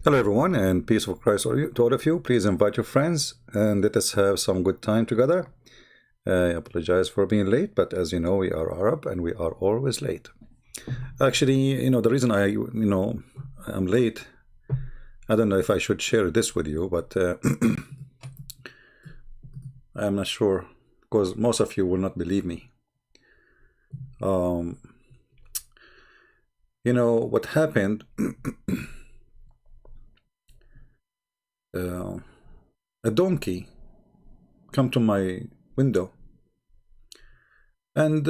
Hello everyone, and peace of Christ to all of you. Please invite your friends and let us have some good time together. I apologize for being late, but as you know, we are Arab and we are always late. Actually, the reason I'm late, I don't know if I should share this with you, but I'm not sure because most of you will not believe me. What happened? A donkey come to my window, and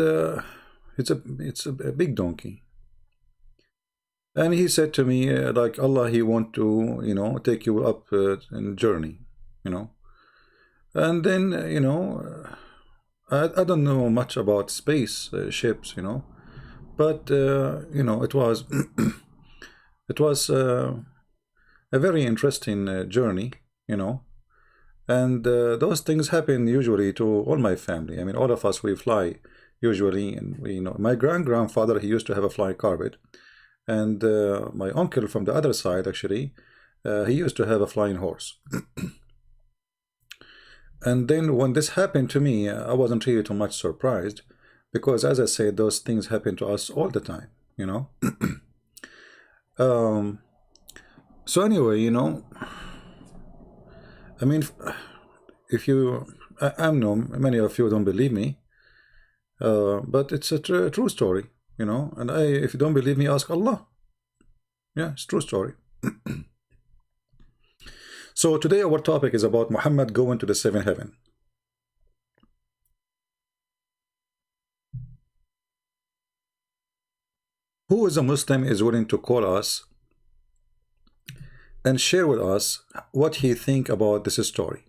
it's a big donkey, and he said to me like Allah, he want to take you up in journey, and then I don't know much about space ships, but it was it was a very interesting journey, and those things happen usually to all my family. I mean, all of us, we fly usually, and my grandfather, he used to have a flying carpet, and my uncle from the other side, actually, he used to have a flying horse. And then when this happened to me, I wasn't really too much surprised, because as I said, those things happen to us all the time, So anyway, I mean, if you, I know many of you don't believe me, but it's a true story, and if you don't believe me, ask Allah. Yeah, it's true story. So today our topic is about Muhammad going to the seventh heaven. Who is a Muslim is willing to call us and share with us what he think about this story,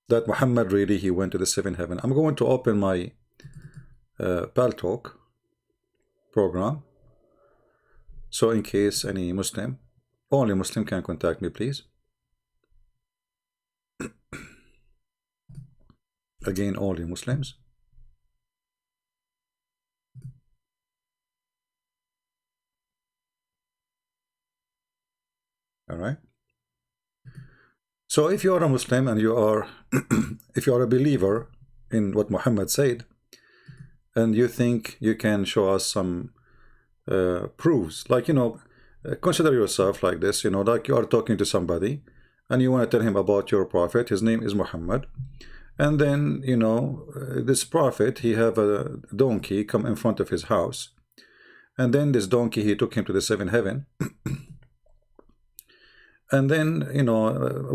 that Muhammad really, he went to the seventh heaven. I'm going to open my Pal Talk program, so in case any Muslim, only Muslim, can contact me, please. Again, only Muslims. All right. So if you are a Muslim and you are if you are a believer in what Muhammad said, and you think you can show us some proofs, like consider yourself like this, like you are talking to somebody and you want to tell him about your prophet. His name is Muhammad, and then this prophet, he have a donkey come in front of his house, and then this donkey, he took him to the seventh heaven. And then,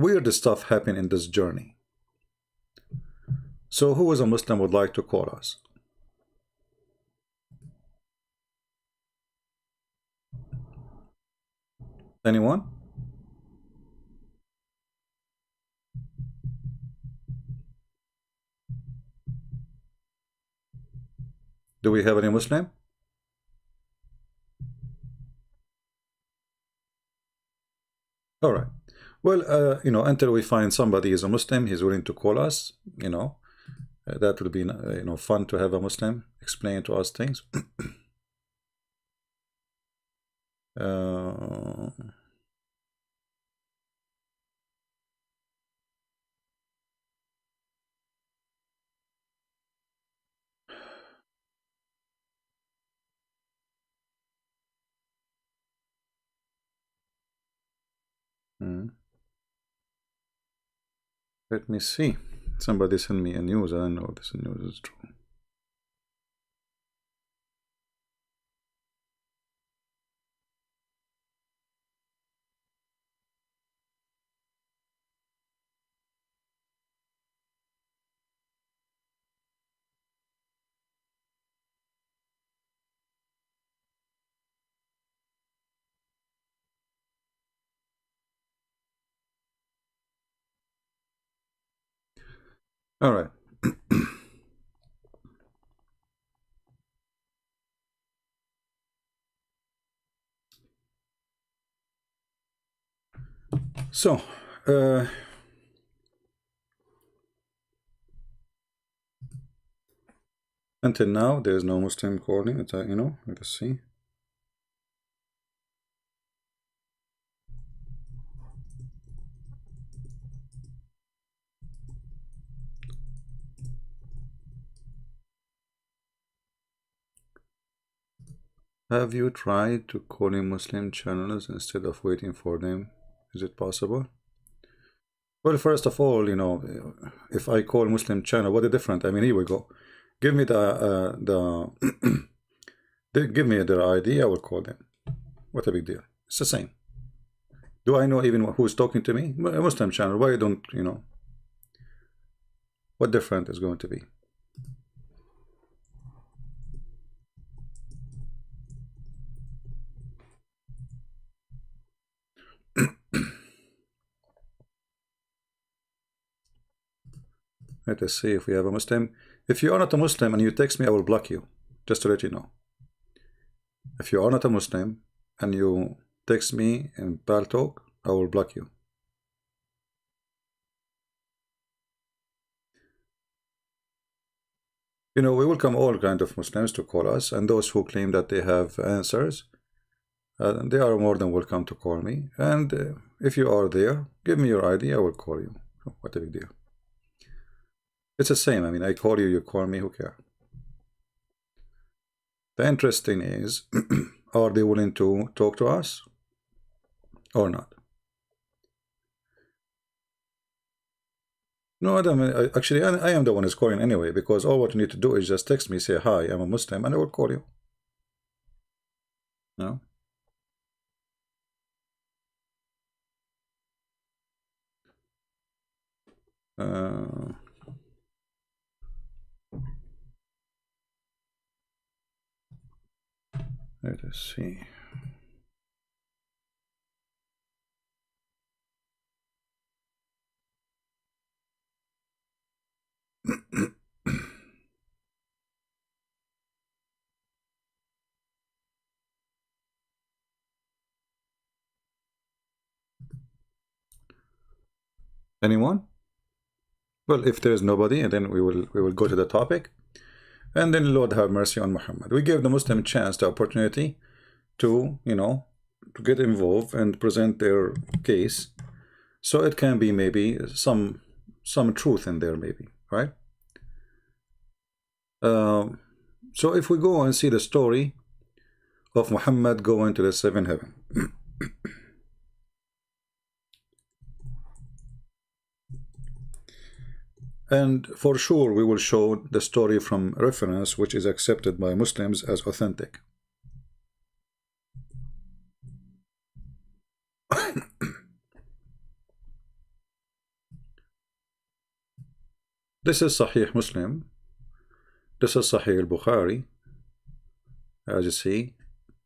weird stuff happened in this journey. So who is a Muslim would like to call us? Anyone? Do we have any Muslim? All right. Well, until we find somebody is a Muslim, he's willing to call us, that would be, fun to have a Muslim explain to us things. Let me see. Somebody sent me a news. I don't know if this news is true. All right. So, until now, there is no Muslim calling. Let us see. Have you tried to call in Muslim channels instead of waiting for them? Is it possible? Well, first of all, you know, if I call Muslim channel, what is different? I mean, here we go. Give me give me their ID, I will call them. What a big deal. It's the same. Do I know even who's talking to me? A Muslim channel. Why don't, you know? What different is going to be? Let us see if we have a Muslim. If you are not a Muslim and you text me, I will block you. Just to let you know. If you are not a Muslim and you text me in Talk, I will block you. You know, we welcome all kinds of Muslims to call us, and those who claim that they have answers, they are more than welcome to call me. And if you are there, give me your ID, I will call you. What a big deal. It's the same. I mean, I call you, you call me, who cares? The interesting is, are they willing to talk to us or not? No, Adam, actually, I am the one who's calling anyway, because all what you need to do is just text me, say, hi, I'm a Muslim, and I will call you. No? Let us see. Anyone? Well, if there is nobody, and then we will go to the topic, and then Lord have mercy on Muhammad. We give the Muslim chance, the opportunity to, you know, to get involved and present their case, so it can be maybe some truth in there, maybe, right? So if we go and see the story of Muhammad going to the seventh heaven. And for sure we will show the story from reference which is accepted by Muslims as authentic. This is Sahih Muslim. This is Sahih al-Bukhari. As you see,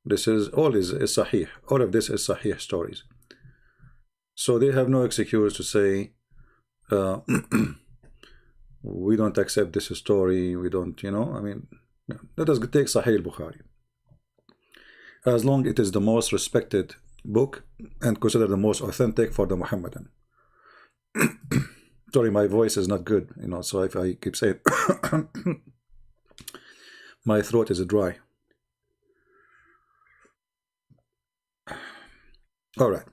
this is all is Sahih. All of this is Sahih stories. So they have no excuse to say we don't accept this story, we don't, you know, I mean, let us take Sahih al-Bukhari. As long as it is the most respected book and considered the most authentic for the Muhammadan. Sorry, my voice is not good, you know, so if I keep saying my throat is dry. All right.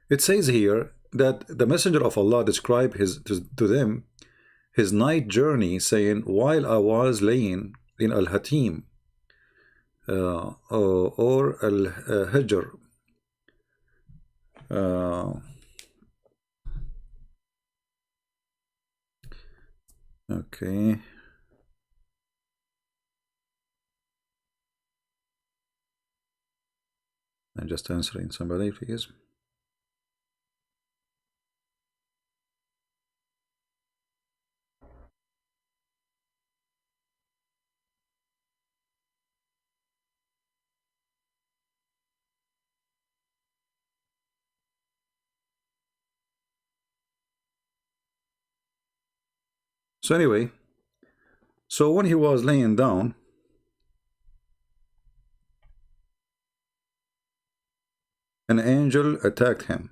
It says here that the Messenger of Allah described to them his night journey, saying, while I was laying in Al-Hatim or Al-Hijr, okay. I'm just answering somebody, please. So anyway, so when he was laying down, an angel attacked him.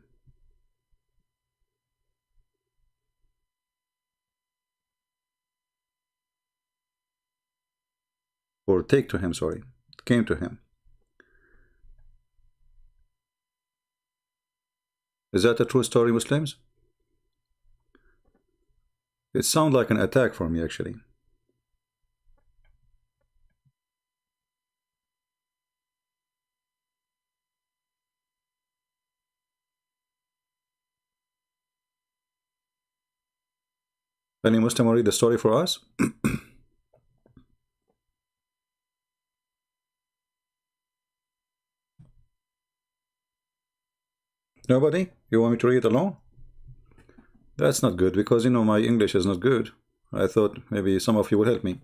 Or came to him. Is that a true story, Muslims? It sounds like an attack for me, actually. Any Muslim will read the story for us? Nobody? You want me to read it alone? That's not good, because you know my English is not good. I thought maybe some of you would help me.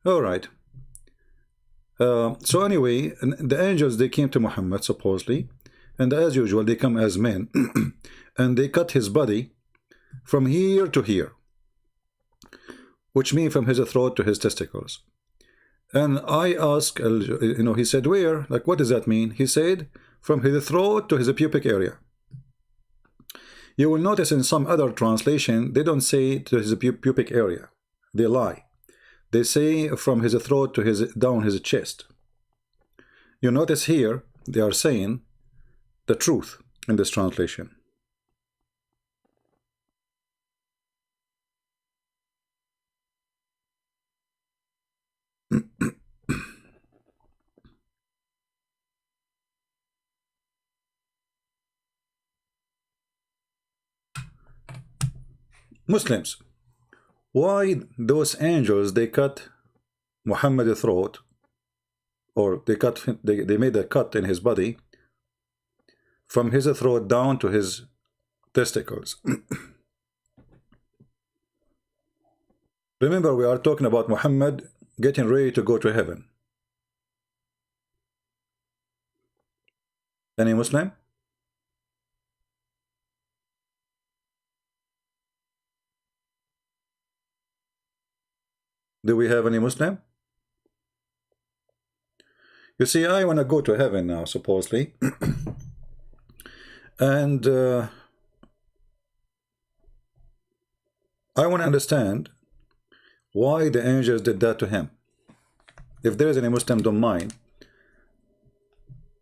All right. So anyway, the angels, they came to Muhammad supposedly, and as usual they come as men and they cut his body from here to here, which means from his throat to his testicles. And I asked, you know, he said, where? Like, what does that mean? He said, from his throat to his pubic area. You will notice in some other translation, they don't say to his pubic area. They lie. They say from his throat to his down his chest. You notice here, they are saying the truth in this translation. Muslims, why those angels, they cut Muhammad's throat, or they made a cut in his body from his throat down to his testicles? Remember, we are talking about Muhammad getting ready to go to heaven. Any Muslim? Do we have any Muslim? You see, I want to go to heaven now, supposedly. And I want to understand why the angels did that to him. If there is any Muslim, don't mind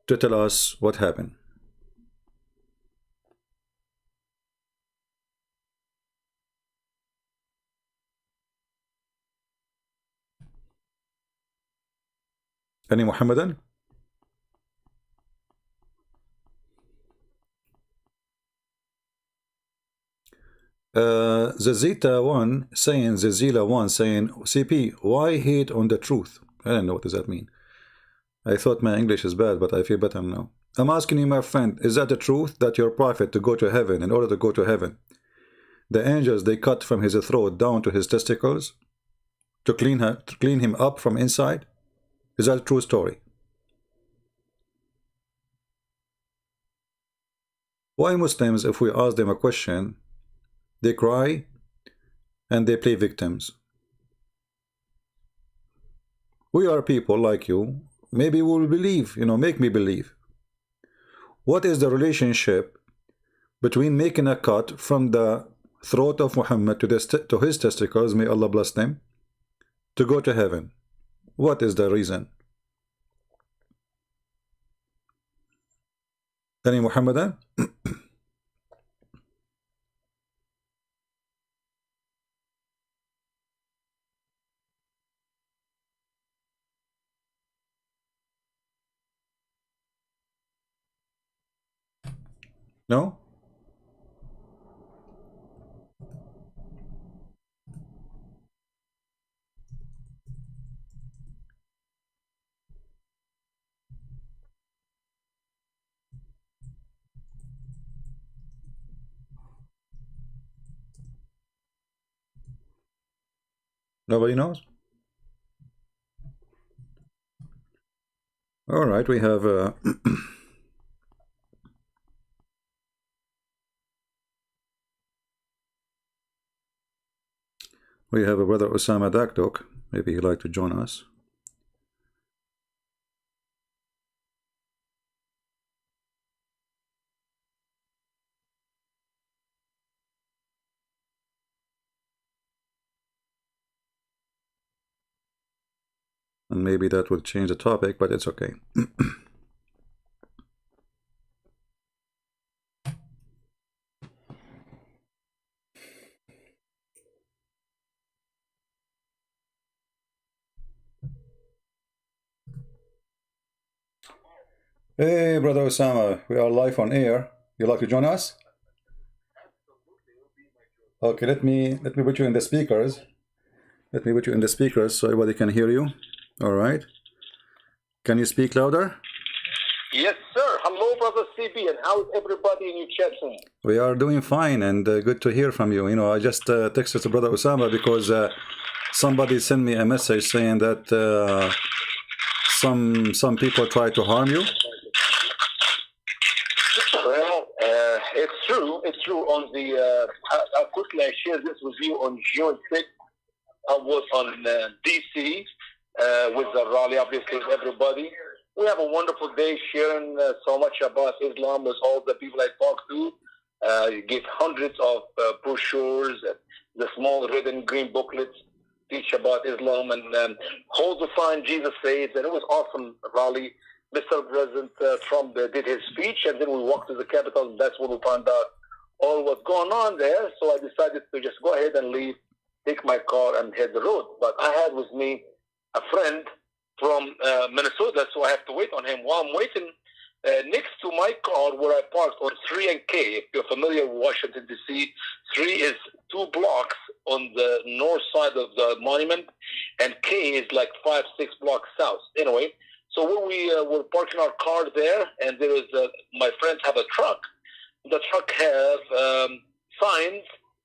to tell us what happened. Any Muhammadan? Zazita 1 saying, Zazila 1 saying, CP, why hate on the truth? I don't know, what does that mean? I thought my English is bad, but I feel better now. I'm asking you, my friend, is that the truth, that your prophet, to go to heaven, in order to go to heaven, the angels, they cut from his throat down to his testicles to clean him up from inside? Is that a true story? Why Muslims, if we ask them a question, they cry and they play victims? We are people like you. Maybe we will believe, you know, make me believe. What is the relationship between making a cut from the throat of Muhammad to his testicles, may Allah bless them, to go to heaven? What is the reason? Any Muhammadan? No? Nobody knows? All right, we have we have a brother Osama Dakdok. Maybe he'd like to join us. And maybe that will change the topic, but it's okay. Hey, brother Osama, we are live on air. You like to join us? Okay, let me put you in the speakers. Let me put you in the speakers so everybody can hear you. All right. Can you speak louder? Yes, sir. Hello, Brother CB, and how's everybody in your chat room? We are doing fine, and good to hear from you. You know, I just texted to Brother Osama because somebody sent me a message saying that some people try to harm you. Well, it's true. It's true. On the I'll quickly share this with you. On June 6th, I was on DC with the rally, obviously, with everybody. We have a wonderful day sharing so much about Islam with all the people I talk to. You give hundreds of brochures, the small red and green booklets, teach about Islam, and hold the sign Jesus saves. And it was awesome rally. Mr. President Trump did his speech, and then we walked to the Capitol, and that's when we found out all what's going on there. So I decided to just go ahead and leave, take my car, and head the road. But I had with me a friend from Minnesota, so I have to wait on him. While I'm waiting, next to my car where I parked on 3 and K, if you're familiar with Washington, D.C., 3 is 2 blocks on the north side of the monument, and K is like 5, 6 blocks south. Anyway, so when we were parking our car there, and there is my friends have a truck. The truck have signs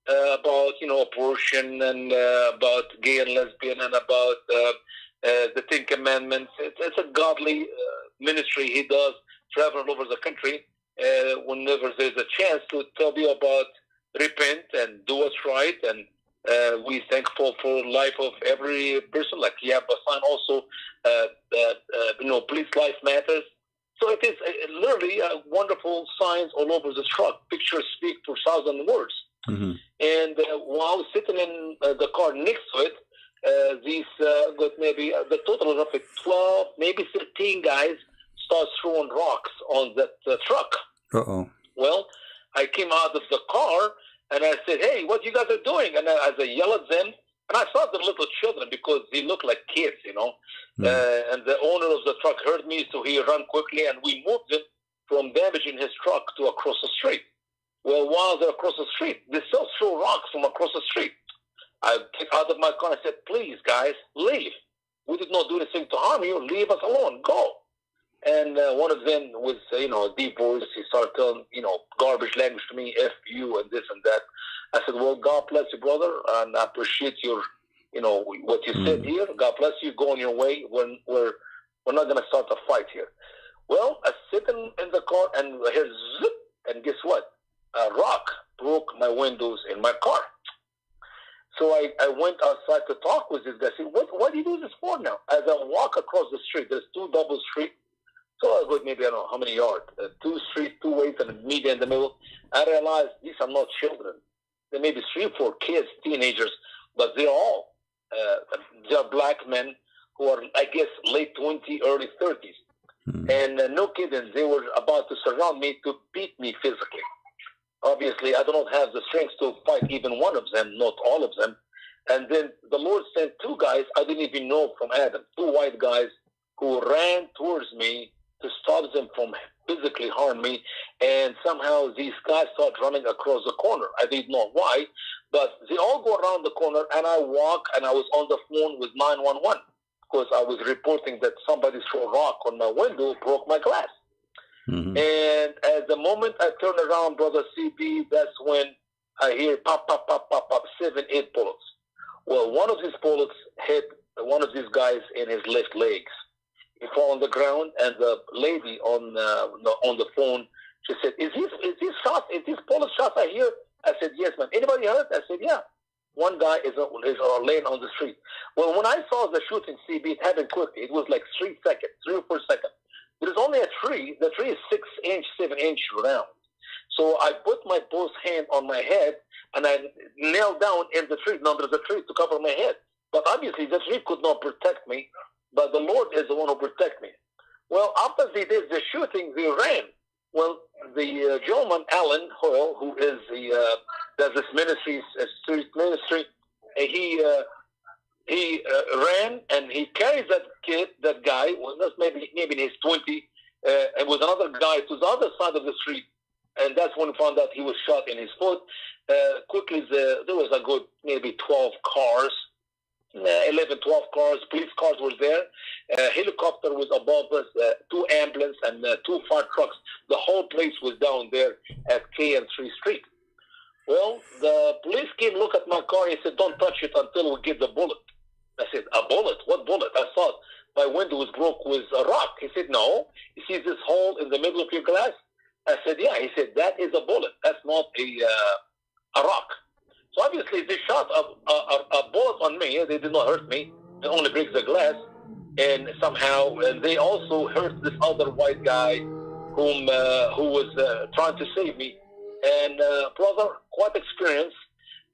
about, you know, abortion and about gay and lesbian and about the 10 Commandments. It's a godly ministry he does, traveling over the country whenever there's a chance to tell you about repent and do what's right. And we thankful for life of every person. Like you have a sign also that, you know, please life matters. So it is literally wonderful signs all over the truck. Pictures speak for 1,000 words. Mm-hmm. And while sitting in the car next to it, these got maybe the total of 12, maybe 13 guys start throwing rocks on that truck. Uh-oh. Well, I came out of the car and I said, "Hey, what you guys are doing?" And as I yelled at them, and I saw the little children because they look like kids, you know. And the owner of the truck heard me, so he ran quickly, and we moved him from damaging his truck to across the street. Well, while they're across the street, they still throw rocks from across the street. I get out of my car and I said, "Please, guys, leave. We did not do anything to harm you. Leave us alone. Go." And one of them was, you know, a deep voice. He started telling, you know, garbage language to me, F you and this and that. I said, "Well, God bless you, brother, and I appreciate your, you know, what you said here. God bless you. Go on your way. We're not going to start a fight here." Well, I sit in the car and I hear zip, and guess what? A rock broke my windows in my car. So I went outside to talk with this guy. I said, what do you do this for now? As I walk across the street, there's 2 double streets. So I go maybe, I don't know how many yards, 2 streets, 2 ways, and a media in the middle. I realized these are not children. There may be 3 or 4 kids, teenagers, but they're all, they're black men who are, I guess, late 20s, early 30s. And no kidding, they were about to surround me to beat me physically. Obviously, I do not have the strength to fight even one of them, not all of them. And then the Lord sent 2 guys I didn't even know from Adam, 2 white guys who ran towards me to stop them from physically harm me. And somehow these guys start running across the corner. I didn't know why, but they all go around the corner, and I walk, and I was on the phone with 911 because I was reporting that somebody threw a rock on my window, broke my glass. Mm-hmm. And at the moment I turn around, Brother CB, that's when I hear pop, pop, pop, pop, pop, 7, 8 bullets. Well, one of these bullets hit one of these guys in his left legs. He fell on the ground, and the lady on the phone, she said, "Is these shots? Is these bullet shots I hear?" I said, "Yes, ma'am." "Anybody hurt?" I said, "Yeah. One guy is laying on the street." Well, when I saw the shooting, CB, it happened quickly. It was like 3 seconds, 3 or 4 seconds. There's only a tree. The tree is 6 inch, 7 inch round. So I put my both hand on my head, and I knelt down in the tree, under the tree, to cover my head. But obviously, the tree could not protect me, but the Lord is the one who protected me. Well, after they did the shooting, they ran. Well, the gentleman, Alan Hoyle, who is does this ministry, street ministry, he ran, and he carries that guy, well, that's maybe in his 20s, and with another guy to the other side of the street. and that's when we found out he was shot in his foot. Quickly, there was a good maybe 12 cars, 11, 12 cars, police cars were there. Helicopter was above us, 2 ambulance and 2 fire trucks. The whole place was down there at K and 3 Street. Well, the police came, look at my car, he said, don't touch it until we get the bullet. I said, a bullet? What bullet? I thought my window was broke with a rock. He said, no. You see this hole in the middle of your glass? I said, yeah. He said, that is a bullet. That's not a rock. So obviously they shot a bullet on me. They did not hurt me. They only break the glass. And somehow, and they also hurt this other white guy who was trying to save me. And brother, quite experienced.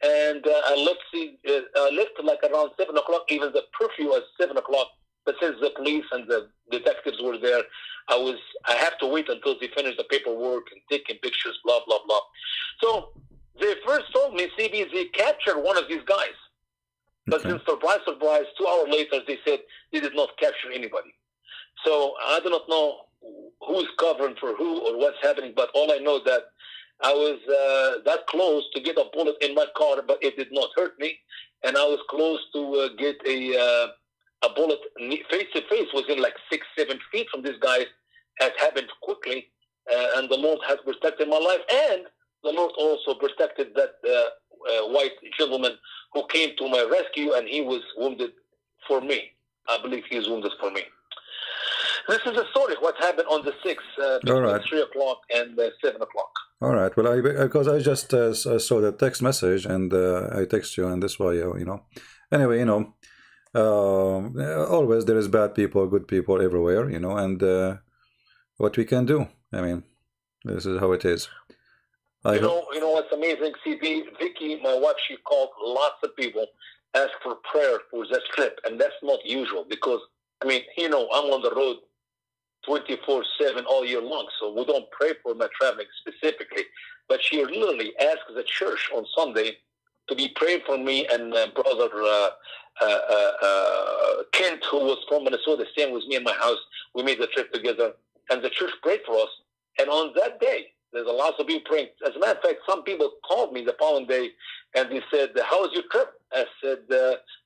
And I left like around 7 o'clock. Even the curfew was 7 o'clock. But since the police and the detectives were there, I have to wait until they finish the paperwork and taking pictures, blah, blah, blah. So they first told me, CB, they captured one of these guys. But then surprise, surprise, 2 hours later, they said they did not capture anybody. So I do not know who's covering for who or what's happening, but all I know that I was that close to get a bullet in my car, but it did not hurt me. And I was close to get a bullet face to face, within like 6-7 feet from this guy. Has happened quickly, and the Lord has protected my life, and the Lord also protected that white gentleman who came to my rescue, and he was wounded for me. I believe he is wounded for me. This is the story, what happened on the 6th, between 3 o'clock and 7 o'clock. All right. Well, because I just saw the text message, and I text you, and that's why, Anyway, always there is bad people, good people everywhere, and what we can do. I mean, this is how it is. You know what's amazing, CP? Vicky, my wife, she called lots of people, asked for prayer for this trip, and that's not usual because, I mean, I'm on the road 24/7 all year long, so we don't pray for my traveling specifically. But she literally asked the church on Sunday to be praying for me and brother Kent, who was from Minnesota, staying with me in my house. We made the trip together, and the church prayed for us. And on that day, there's a lot of people praying. As a matter of fact, some people called me the following day, and they said, "How was your trip?" I said,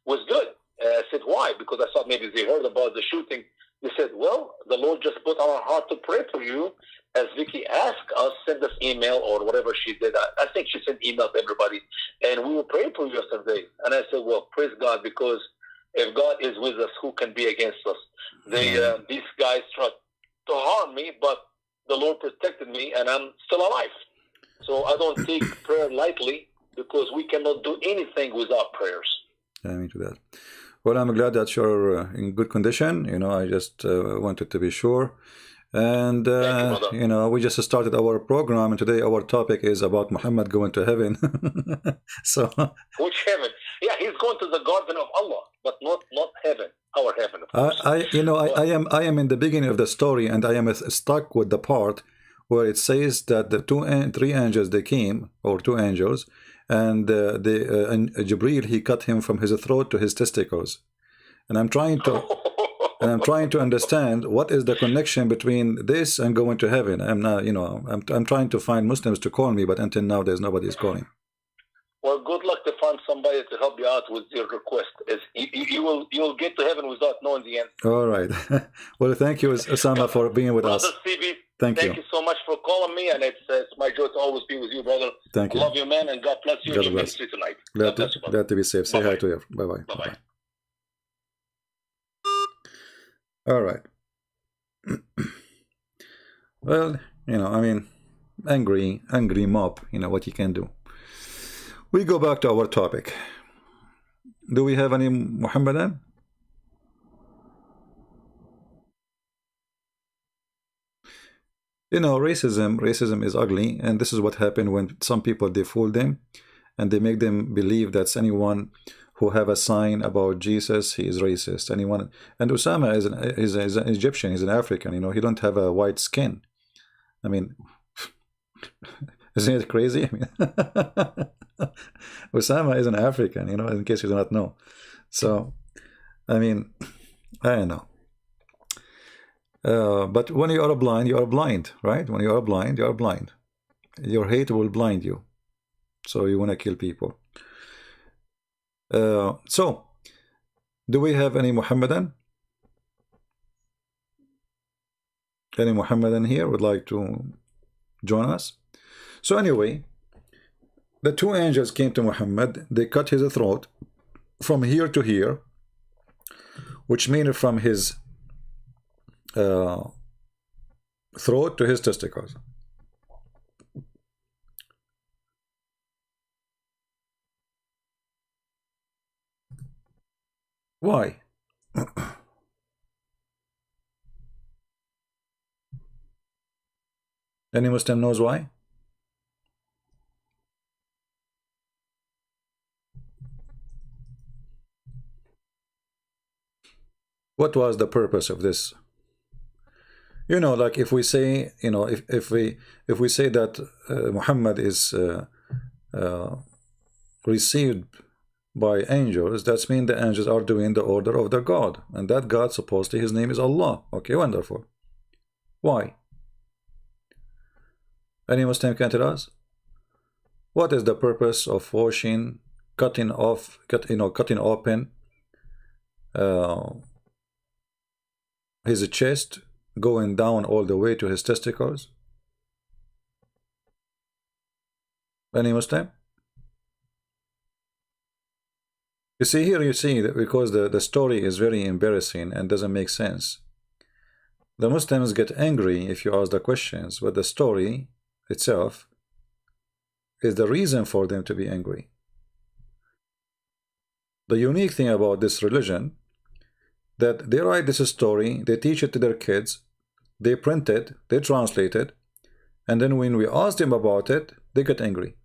"Was good." I said, "Why?" Because I thought maybe they heard about the shooting. They said, "Well, the Lord just put on our heart to pray for you." As Vicky asked us, send us email or whatever she did. I think she sent email to everybody, and we were praying for you yesterday. And I said, "Well, praise God, because if God is with us, who can be against us?" These guys tried to harm me, but the Lord protected me, and I'm still alive. So I don't take prayer lightly, because we cannot do anything without prayers. Amen to that. Well, I'm glad that you're in good condition. I just wanted to be sure. And, we just started our program, and today our topic is about Muhammad going to heaven. So, which heaven? Yeah, he's going to the garden of Allah, but not heaven, our heaven. I am in the beginning of the story, and I am stuck with the part where it says that the 3 angels, they came, or 2 angels, and Jibreel, he cut him from his throat to his testicles. And I'm trying to understand what is the connection between this and going to heaven. I'm not, I'm trying to find Muslims to call me, but until now there's nobody's calling. Well, good luck to find somebody to help you out with your request. You will get to heaven without knowing the answer. All right. Well, thank you, Osama, for being with us. CB, thank you so much for calling me, and it's my joy to always be with you, brother. Thank you. I love you, man, and God bless you in your ministry tonight. Glad to be safe. Say hi to you. Bye-bye. Bye-bye. All right. Well, angry mob, what you can do. We go back to our topic. Do we have any Muhammadan? Racism is ugly, and this is what happened when some people, they fool them, and they make them believe that anyone who have a sign about Jesus, he is racist. Anyone, and Osama is an Egyptian, he's an African, he don't have a white skin. I mean, isn't it crazy? I mean, Osama is an African, in case you do not know. So, I mean, I don't know. But when you are blind, right? When you are blind, you are blind. your hate will blind you. So you want to kill people. So, do we have any Muhammadan? Any Muhammadan here would like to join us? So anyway, the two angels came to Muhammad. They cut his throat from here to here, which means from his throat to his testicles. Why? Any Muslim knows why? What was the purpose of this? You know, like if we say, you know, if we say that Muhammad is received by angels, that means the angels are doing the order of the God, and that God supposedly his name is Allah. Okay, wonderful. Why? Any Muslim can tell us? What is the purpose of washing, cutting open his chest, going down all the way to his testicles? Any Muslim? You see here, you see that because the story is very embarrassing and doesn't make sense. The Muslims get angry if you ask the questions, but the story itself is the reason for them to be angry. The unique thing about this religion, that they write this story, they teach it to their kids, they print it, they translate it, and then when we ask them about it, they get angry.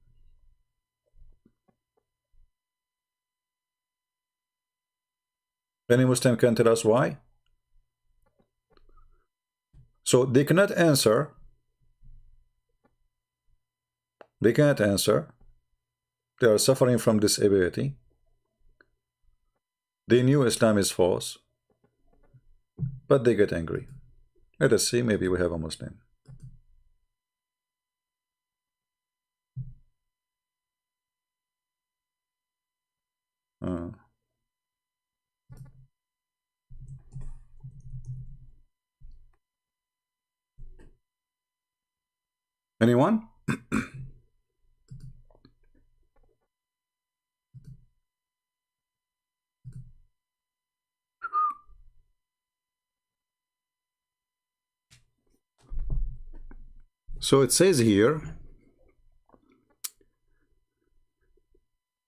Any Muslim can tell us why? So they cannot answer. They cannot answer. They are suffering from disability. They knew Islam is false, but they get angry. Let us see, maybe we have a Muslim. Anyone? So it says here,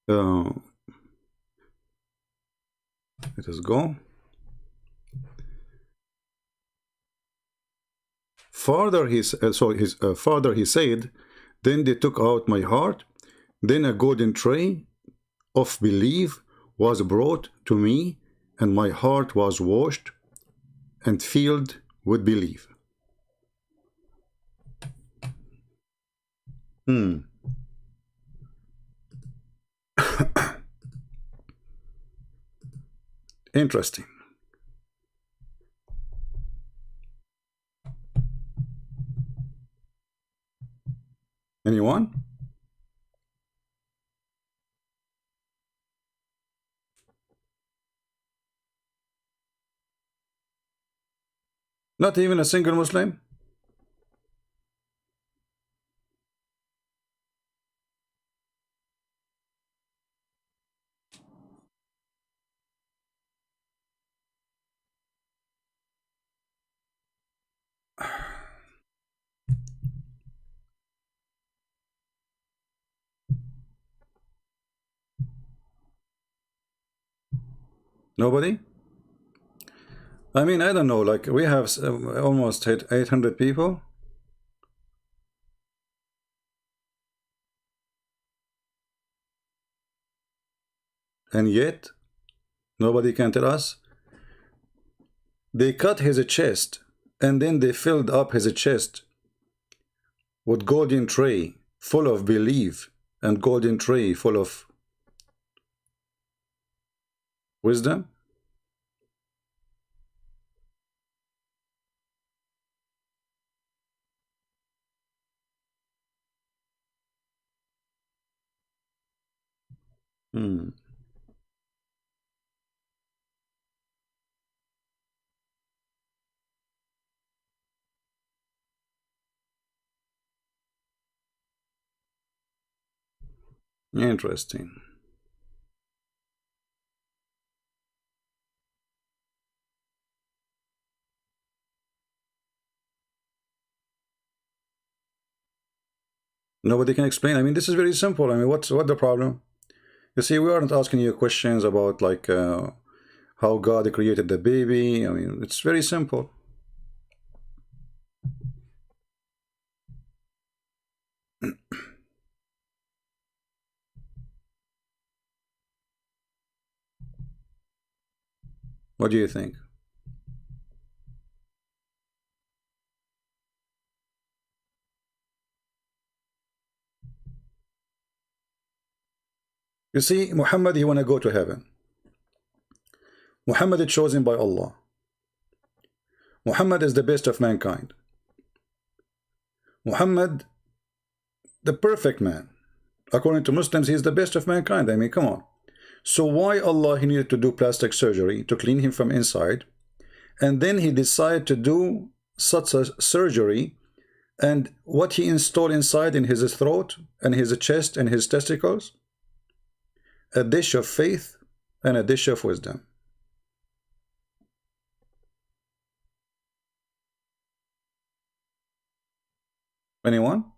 let us go. Father, his father, he said, then they took out my heart, then a golden tray of belief was brought to me, and my heart was washed and filled with belief. Interesting. Anyone? Not even a single Muslim? Nobody? I mean, I don't know, like we have almost hit 800 people. And yet, nobody can tell us. They cut his chest, and then they filled up his chest with golden tray full of belief and golden tray full of wisdom. Hmm. Interesting. Nobody can explain. I mean, this is very simple. I mean, what the problem? You see, we aren't asking you questions about like how God created the baby. I mean, it's very simple. What do you think? You see, Muhammad, he want to go to heaven. Muhammad is chosen by Allah. Muhammad is the best of mankind. Muhammad, the perfect man. According to Muslims, he is the best of mankind. I mean, come on. So why Allah he needed to do plastic surgery to clean him from inside, and then he decided to do such a surgery, and what he installed inside in his throat and his chest and his testicles? A dish of faith and a dish of wisdom. Anyone?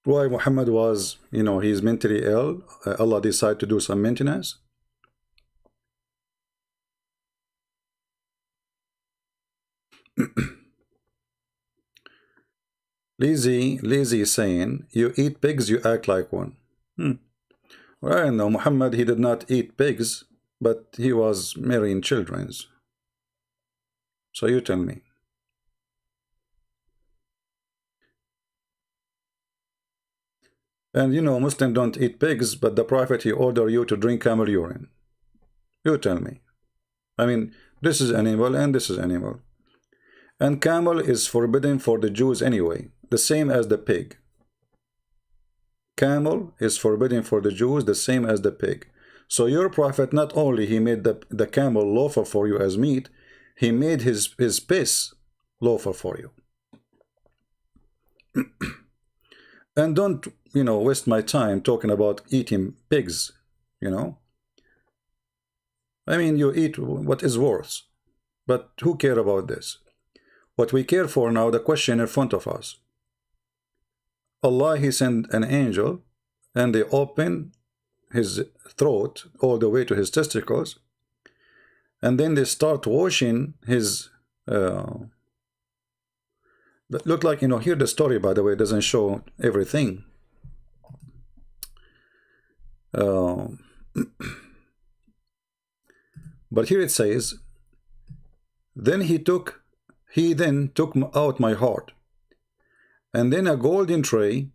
Why Muhammad was, you know, he's mentally ill. Allah decided to do some maintenance. Lazy is saying, you eat pigs, you act like one. Well, no, Muhammad, he did not eat pigs, but he was marrying children. So you tell me. And you know, Muslims don't eat pigs, but the Prophet, he ordered you to drink camel urine. You tell me. I mean, this is animal and this is animal. And camel is forbidden for the Jews anyway, the same as the pig. Camel is forbidden for the Jews, the same as the pig. So your Prophet, not only he made the camel lawful for you as meat, he made his piss lawful for you. And don't, you know, waste my time talking about eating pigs, you know. I mean, you eat what is worse, but who care about this? What we care for now, the question in front of us. Allah, he sent an angel, and they open his throat all the way to his testicles, and then they start washing his look like, you know, here the story, by the way, doesn't show everything. But here it says, then he then took out my heart, and then a golden tray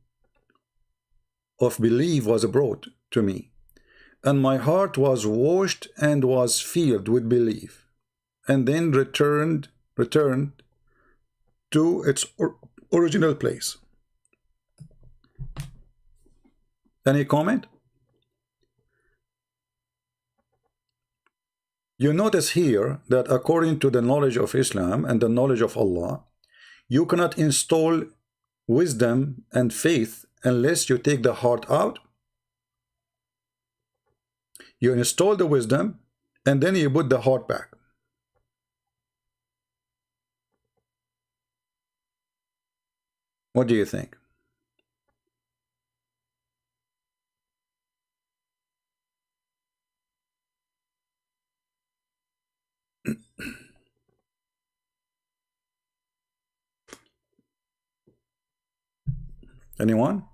of belief was brought to me, and my heart was washed and was filled with belief, and then returned to its original place. Any comment? You notice here that according to the knowledge of Islam and the knowledge of Allah, you cannot install wisdom and faith unless you take the heart out. You install the wisdom and then you put the heart back. What do you think? Anyone?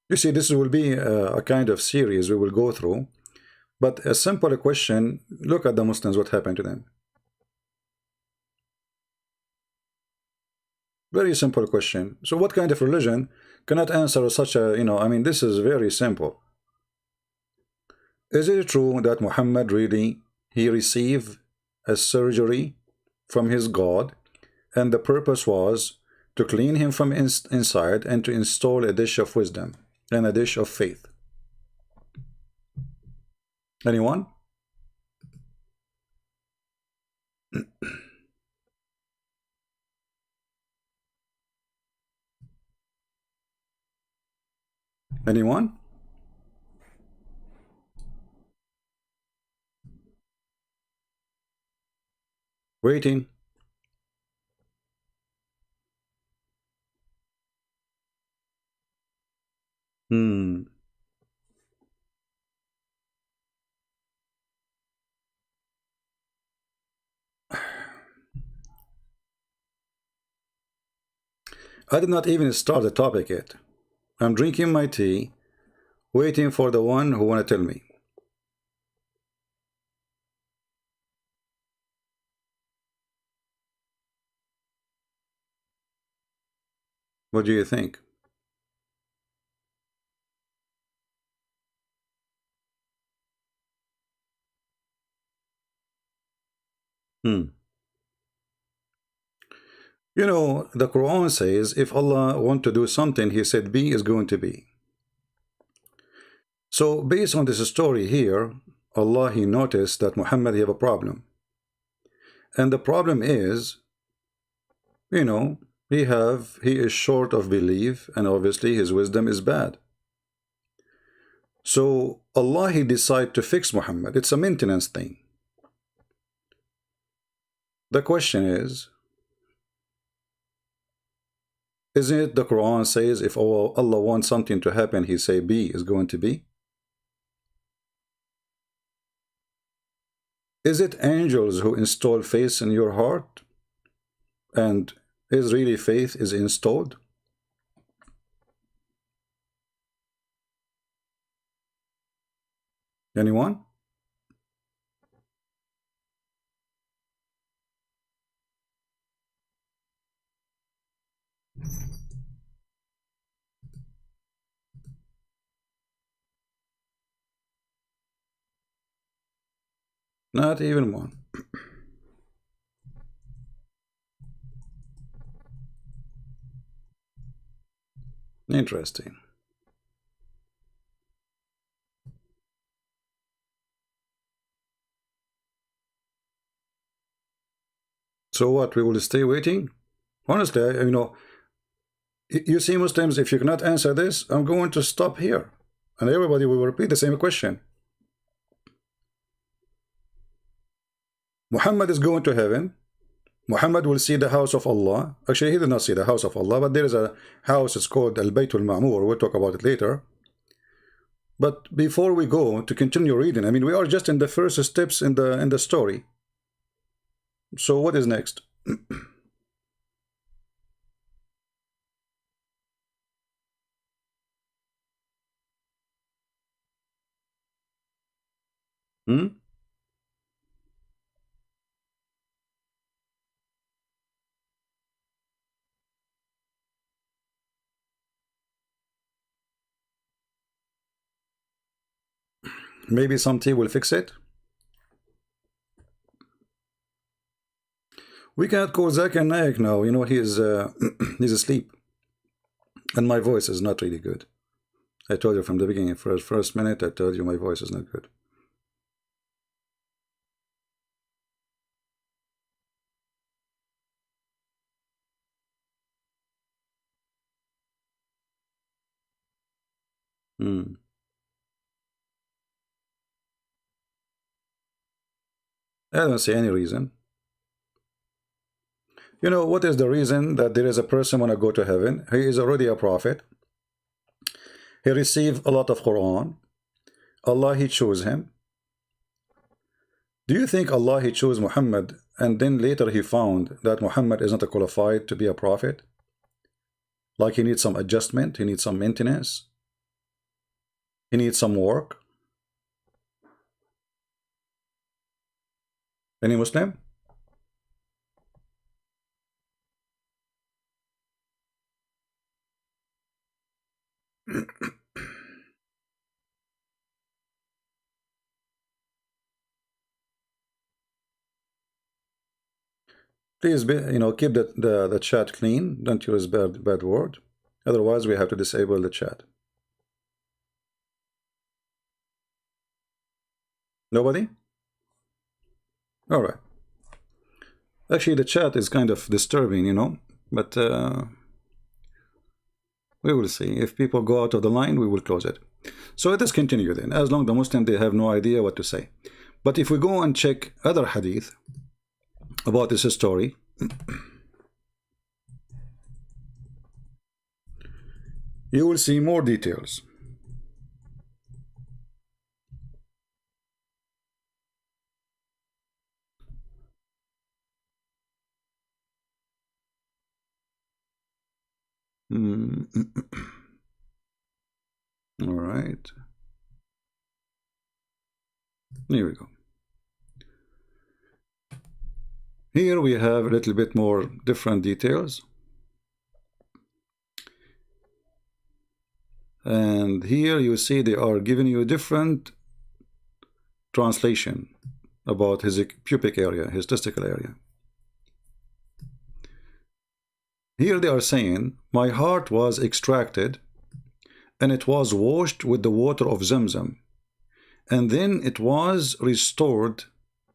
You see, this will be a kind of series we will go through, but a simple question, look at the Muslims, what happened to them. Very simple question. So what kind of religion cannot answer such a, I mean, this is very simple. Is it true that Muhammad really, he received a surgery from his God, and the purpose was to clean him from inside and to install a dish of wisdom and a dish of faith? Anyone? Anyone? Waiting. I did not even start the topic yet. I'm drinking my tea, waiting for the one who want to tell me. What do you think? The Quran says if Allah want to do something, he said be is going to be. So based on this story here, Allah, he noticed that Muhammad, he have a problem. And the problem is, he is short of belief, and obviously his wisdom is bad. So Allah, he decided to fix Muhammad. It's a maintenance thing. The question is, isn't it the Quran says if Allah wants something to happen, he say be is going to be? Is it angels who install faith in your heart? And is really faith is installed? Anyone? Not even one. Interesting. So what, we will stay waiting? Honestly, you see, Muslims, if you cannot answer this, I'm going to stop here. And everybody will repeat the same question. Muhammad is going to heaven. Muhammad will see the house of Allah. Actually, he did not see the house of Allah, but there is a house, it's called Al-Baytul Ma'mur. We'll talk about it later. But before we go to continue reading, we are just in the first steps in the story. So what is next? Maybe some tea will fix it. We cannot call Zakir Naik now. He's asleep. And my voice is not really good. I told you from the beginning, first minute, I told you my voice is not good. I don't see any reason. What is the reason that there is a person want to go to heaven? He is already a prophet. He received a lot of Quran. Allah, he chose him. Do you think Allah, he chose Muhammad, and then later he found that Muhammad is not qualified to be a prophet? Like he needs some adjustment, he needs some maintenance, he needs some work? Any Muslim? Please be, keep the chat clean. Don't use bad word. Otherwise, we have to disable the chat. Nobody? All right. Actually, the chat is kind of disturbing, but we will see. If people go out of the line, we will close it. So let us continue then. As long as the Muslims, they have no idea what to say. But if we go and check other hadith about this story, you will see more details. All right. Here we go. Here we have a little bit more different details. And here you see they are giving you a different translation about his pubic area, his testicle area. Here they are saying, my heart was extracted and it was washed with the water of Zamzam, and then it was restored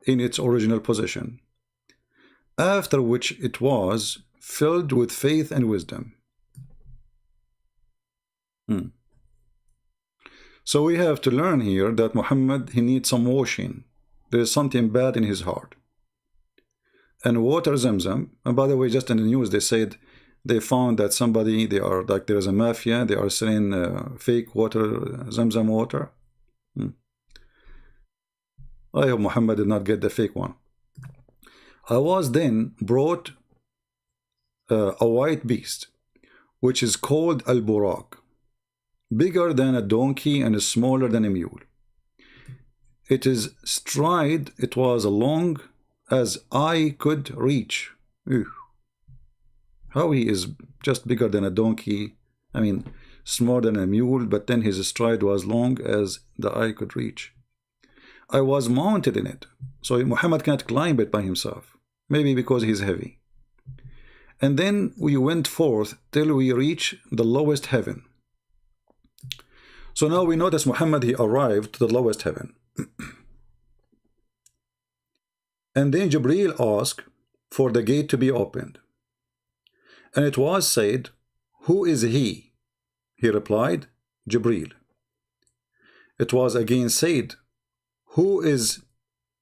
in its original position, after which it was filled with faith and wisdom. So we have to learn here that Muhammad, he needs some washing. There is something bad in his heart. And water Zamzam, and by the way, just in the news they said they found that somebody, they are like, there is a mafia, they are selling fake water, Zamzam water. I hope Muhammad did not get the fake one. I was then brought a white beast, which is called Al-Buraq, bigger than a donkey and smaller than a mule. It is stride, it was long as I could reach. Ew. How he is just bigger than a donkey, I mean smaller than a mule, but then his stride was long as the eye could reach. I was mounted in it, so Muhammad can't climb it by himself, maybe because he's heavy. And then we went forth till we reach the lowest heaven. So now we notice Muhammad, he arrived to the lowest heaven. And then Jibreel asked for the gate to be opened. And it was said, who is he? He replied, Jibreel. It was again said, who is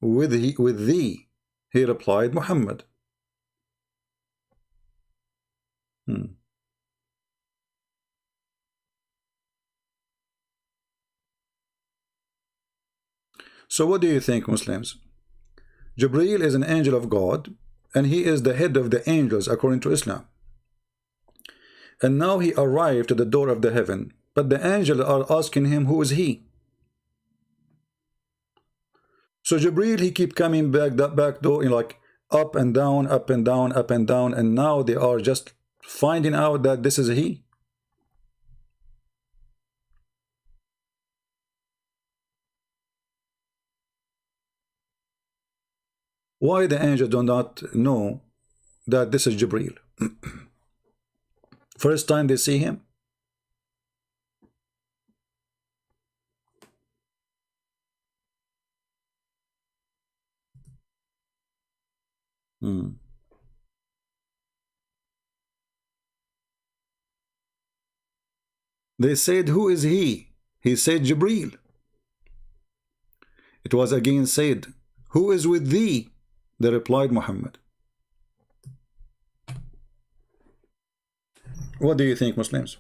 with thee? He replied, Muhammad. So what do you think, Muslims? Jibreel is an angel of God, and he is the head of the angels according to Islam. And now he arrived to the door of the heaven, but the angels are asking him, who is he? So Jibreel, he keep coming back, that back door, like up and down, up and down, up and down, and now they are just finding out that this is he. Why the angels do not know that this is Jibreel? First time they see him. They said, who is he? He said, Jibreel. It was again said, who is with thee? They replied, Muhammad. What do you think, Muslims?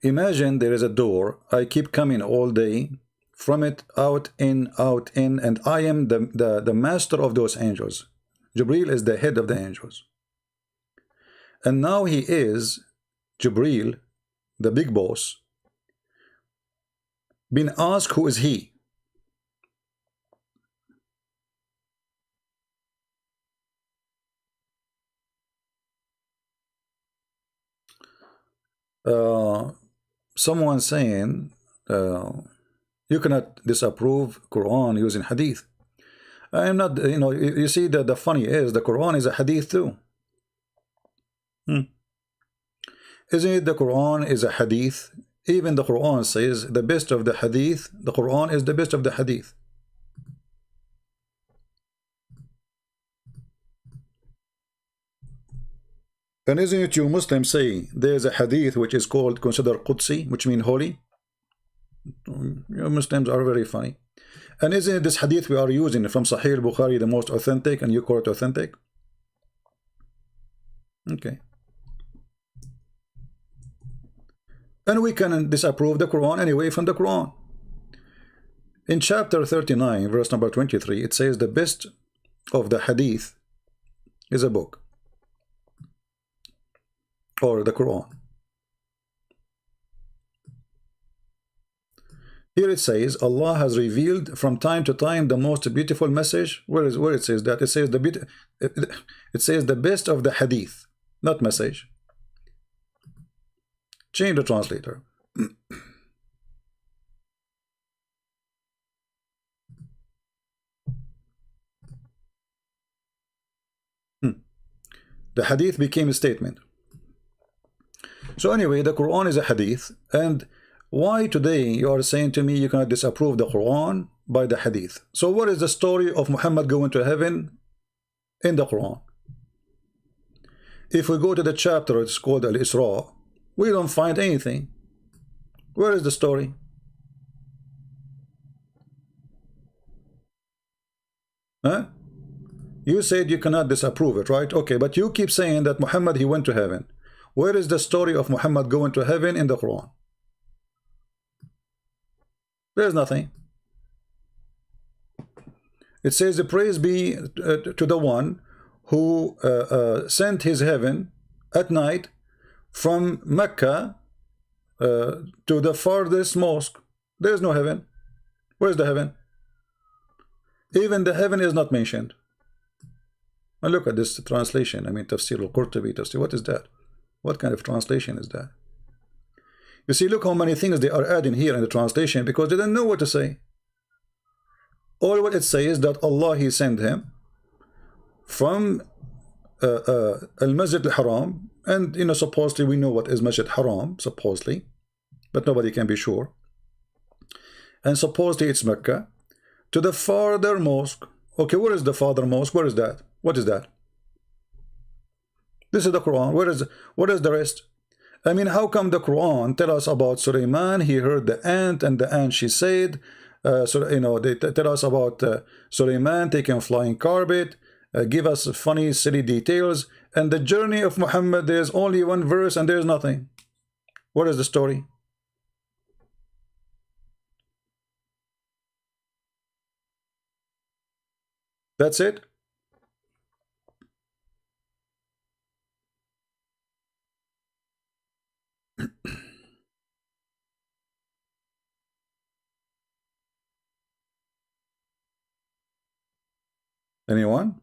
Imagine there is a door. I keep coming all day. From it, out, in, and I am the master of those angels. Jibreel is the head of the angels. And now he is, Jibreel, the big boss, been asked who is he. someone saying you cannot disapprove Quran using hadith. I am not, you see that the funny is the Quran is a hadith too. Isn't it the Quran is a hadith? Even the Quran says the best of the hadith, the Quran is the best of the hadith. And isn't it you Muslims say there's a hadith which is called considered Qudsi, which means holy? You Muslims are very funny. And isn't it this hadith we are using from Sahih al-Bukhari the most authentic, and you call it authentic? Okay. And we can disapprove the Quran anyway from the Quran. In chapter 39, verse number 23, it says the best of the hadith is a book, or the Quran. Here it says Allah has revealed from time to time the most beautiful message. Where it says that? It says the best of the hadith, not message. Change the translator. The hadith became a statement. So anyway, the Quran is a hadith. And why today you are saying to me you cannot disapprove the Quran by the hadith? So what is the story of Muhammad going to heaven in the Quran? If we go to the chapter, it's called Al-Isra, we don't find anything. Where is the story? Huh? You said you cannot disapprove it, right? Okay, but you keep saying that Muhammad, he went to heaven. Where is the story of Muhammad going to heaven in the Quran? There's nothing. It says, praise be to the one who sent his heaven at night from Mecca to the farthest mosque. There's no heaven. Where's the heaven? Even the heaven is not mentioned. And look at this translation. I mean, Tafsir al-Qurtubi, Tafsir. What is that? What kind of translation is that? You see, look how many things they are adding here in the translation because they don't know what to say. All what it says is that Allah, he sent him from Al-Masjid al-Haram, and supposedly we know what is Masjid Haram, supposedly, but nobody can be sure. And supposedly it's Mecca to the farther mosque. Okay, where is the farther mosque? Where is that? What is that? This is the Quran. What is the rest? I mean, how come the Quran tell us about Sulaiman? He heard the ant, and the ant she said. They tell us about Sulaiman taking flying carpet. Give us funny, silly details. And the journey of Muhammad, there's only one verse and there's nothing. What is the story? That's it? Anyone?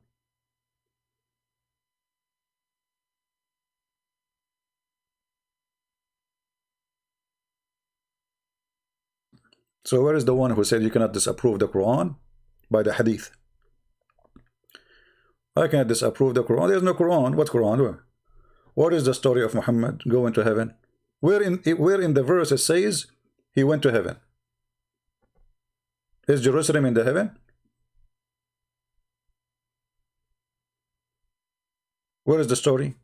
So where is the one who said you cannot disapprove the Quran by the hadith? I cannot disapprove the Quran. There's no Quran. What Quran? What is the story of Muhammad going to heaven? Where in the verse it says he went to heaven? Is Jerusalem in the heaven? Where is the story?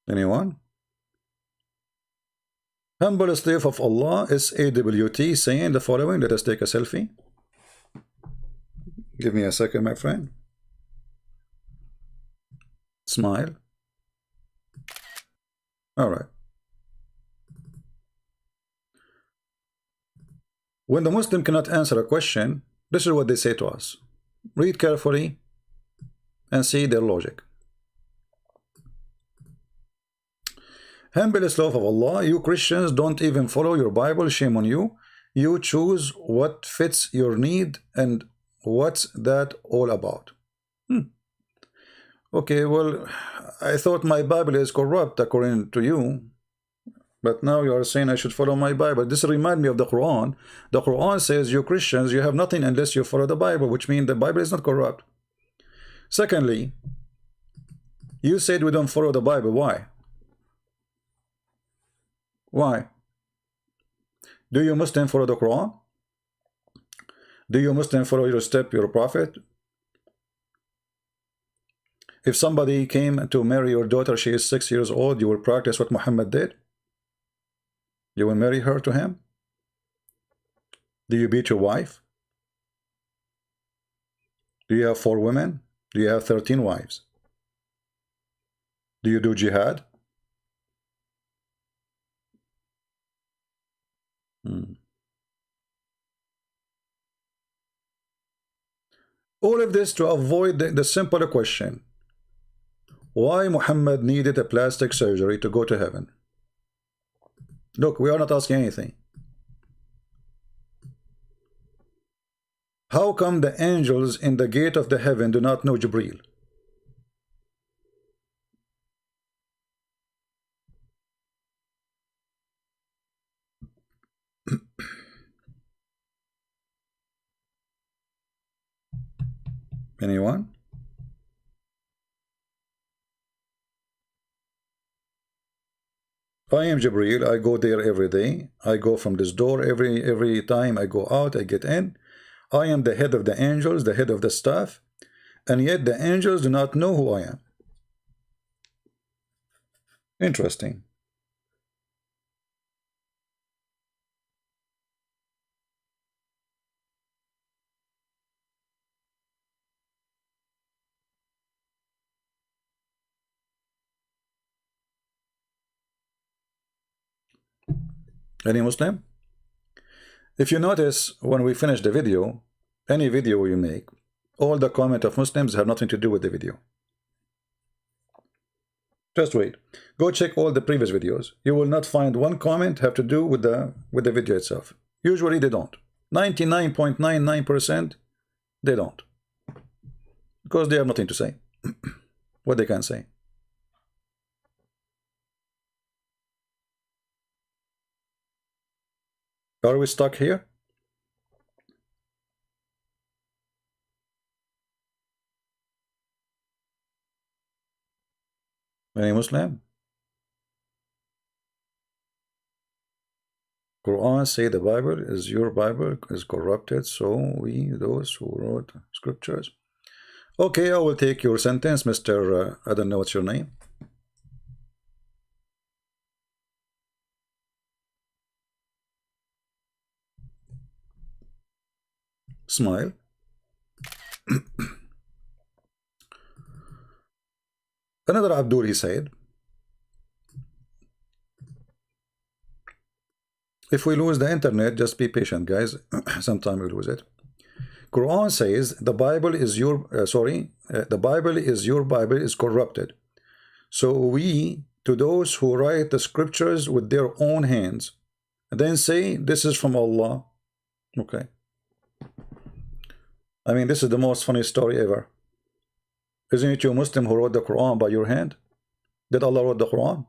Anyone? Humble slave of Allah is AWT saying the following. Let us take a selfie. Give me a second, my friend. Smile. All right. When the Muslim cannot answer a question, this is what they say to us. Read carefully and see their logic. Humble slave of Allah, you Christians don't even follow your Bible, shame on you. You choose what fits your need, and what's that all about? Okay, well, I thought my Bible is corrupt according to you, but now you are saying I should follow my Bible. This reminds me of the Quran. The Quran says, you Christians, you have nothing unless you follow the Bible, which means the Bible is not corrupt. Secondly, you said we don't follow the Bible. Why? Why? Do you Muslim follow the Quran? Do you Muslim follow your step, your prophet? If somebody came to marry your daughter, she is 6 years old, you will practice what Muhammad did? You will marry her to him? Do you beat your wife? Do you have 4 women? Do you have 13 wives? Do you do jihad? All of this to avoid the simple question. Why Muhammad needed a plastic surgery to go to heaven? Look, we are not asking anything. How come the angels in the gate of the heaven do not know Jibreel? Anyone? I am Jibreel. I go there every day. I go from this door every time I go out, I get in. I am the head of the angels, the head of the staff, and yet the angels do not know who I am. Interesting. Any Muslim? If you notice, when we finish the video, any video you make, all the comment of Muslims have nothing to do with the video. Just wait. Go check all the previous videos. You will not find one comment have to do with the video itself. Usually they don't. 99.99% they don't. Because they have nothing to say. What they can say. Are we stuck here? Any Muslim? Quran say the Bible is your Bible is corrupted, so we, those who wrote scriptures. Okay, I will take your sentence, Mr. I don't know what's your name. Smile. Another Abdul, he said, if we lose the internet, just be patient, guys. Sometime we lose it. Quran says the Bible is your the Bible is your Bible is corrupted. So we, to those who write the scriptures with their own hands, then say this is from Allah. Okay. I mean, this is the most funny story ever. Isn't it you Muslim who wrote the Quran by your hand? Did Allah wrote the Quran?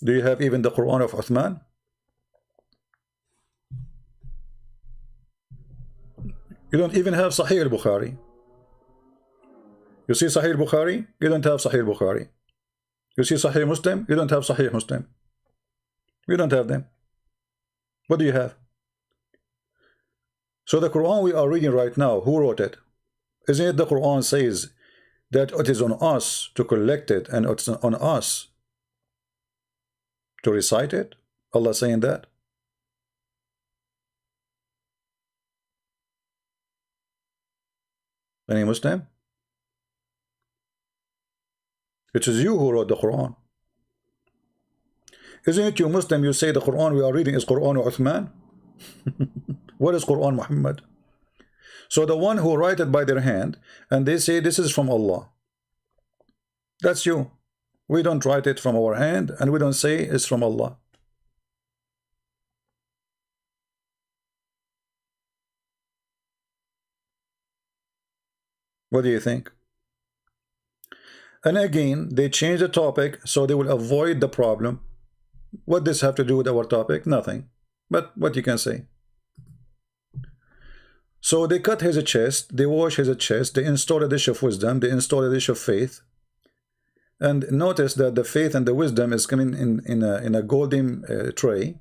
Do you have even the Quran of Uthman? You don't even have Sahih al-Bukhari. You see Sahih al-Bukhari? You don't have Sahih al-Bukhari. You see Sahih Muslim? You don't have Sahih Muslim. You don't have them. What do you have? So the Quran we are reading right now, who wrote it? Isn't it the Quran says that it is on us to collect it and it's on us to recite it? Allah saying that? Any Muslim? It is you who wrote the Quran. Isn't it you Muslim, you say the Quran we are reading is Quran Uthman? What is Quran Muhammad? So the one who write it by their hand and they say this is from Allah. That's you. We don't write it from our hand and we don't say it's from Allah. What do you think? And again, they change the topic so they will avoid the problem. What does this have to do with our topic? Nothing. But what you can say. So they cut his chest, they wash his chest, they install a dish of wisdom, they install a dish of faith. And notice that the faith and the wisdom is coming in a golden tray.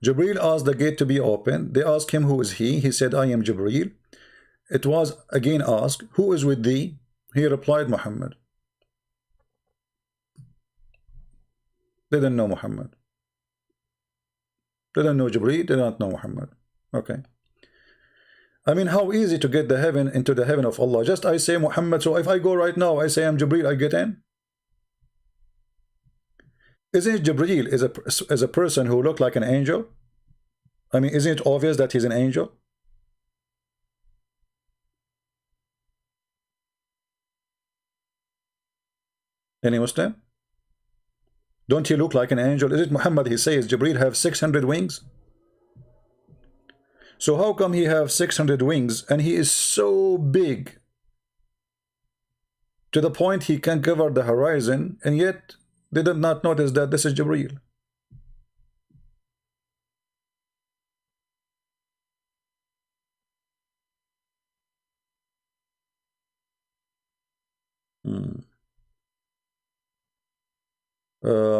Jibreel asked the gate to be opened. They asked him, who is he? He said, I am Jibreel. It was again asked, who is with thee? He replied, Muhammad. They didn't know Muhammad. They didn't know Jibreel, they don't know Muhammad. Okay. I mean, how easy to get the heaven into the heaven of Allah. Just I say Muhammad, so if I go right now, I say I'm Jibreel, I get in. Isn't Jibreel is a person who looked like an angel? I mean, isn't it obvious that he's an angel? Any Muslim? Don't he look like an angel? Is it Muhammad? He says Jibreel have 600 wings. So how come he have 600 wings and he is so big to the point he can cover the horizon, and yet they did not notice that this is Jibreel?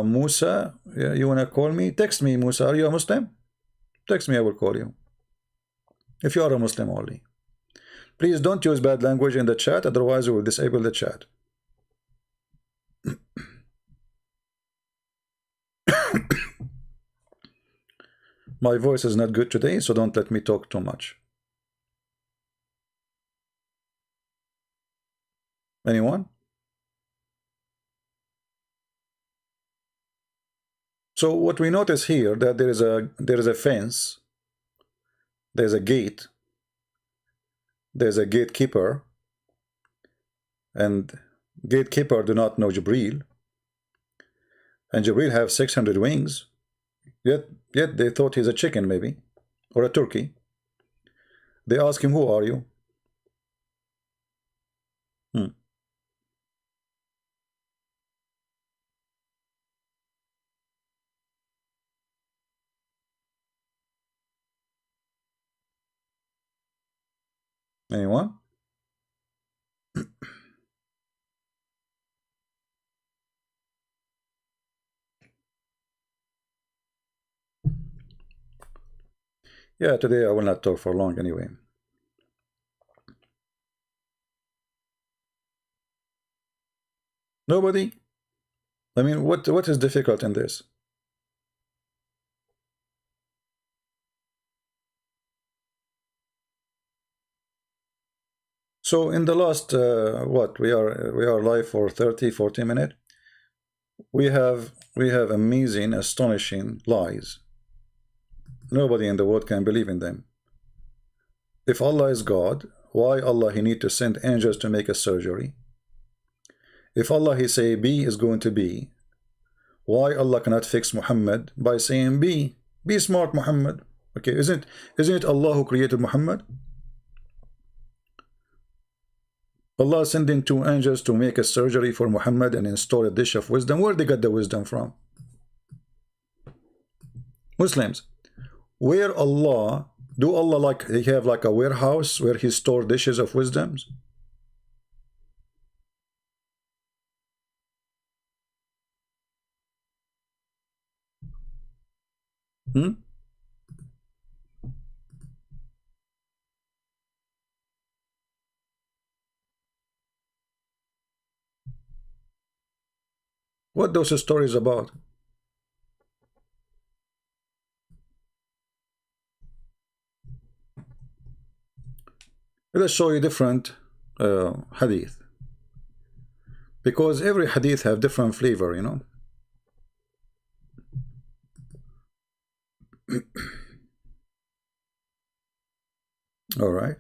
Musa, you wanna call me? Text me, Musa. Are you a Muslim? Text me, I will call you. If you are a Muslim only. Please don't use bad language in the chat, otherwise we will disable the chat. My voice is not good today, so don't let me talk too much. Anyone? So what we notice here, that there is a fence, there's a gate, there's a gatekeeper, and gatekeeper do not know Jibreel, and Jibreel have 600 wings, yet they thought he's a chicken maybe, or a turkey. They ask him, who are you? Anyone? Yeah, today I will not talk for long anyway. Nobody? I mean, what is difficult in this? So in the last what we are live for 30-40 minutes. We have amazing, astonishing lies. Nobody in the world can believe in them. If Allah is God, why Allah he need to send angels to make a surgery? If Allah he say B is going to be, why Allah cannot fix Muhammad by saying B? Be smart, Muhammad. Okay, isn't it Allah who created Muhammad? Allah sending 2 angels to make a surgery for Muhammad and install a dish of wisdom. Where they got the wisdom from? Muslims, where Allah, do Allah like he have like a warehouse where he store dishes of wisdoms? What those stories about? Let us show you different hadith, because every hadith have different flavor, you know. All right.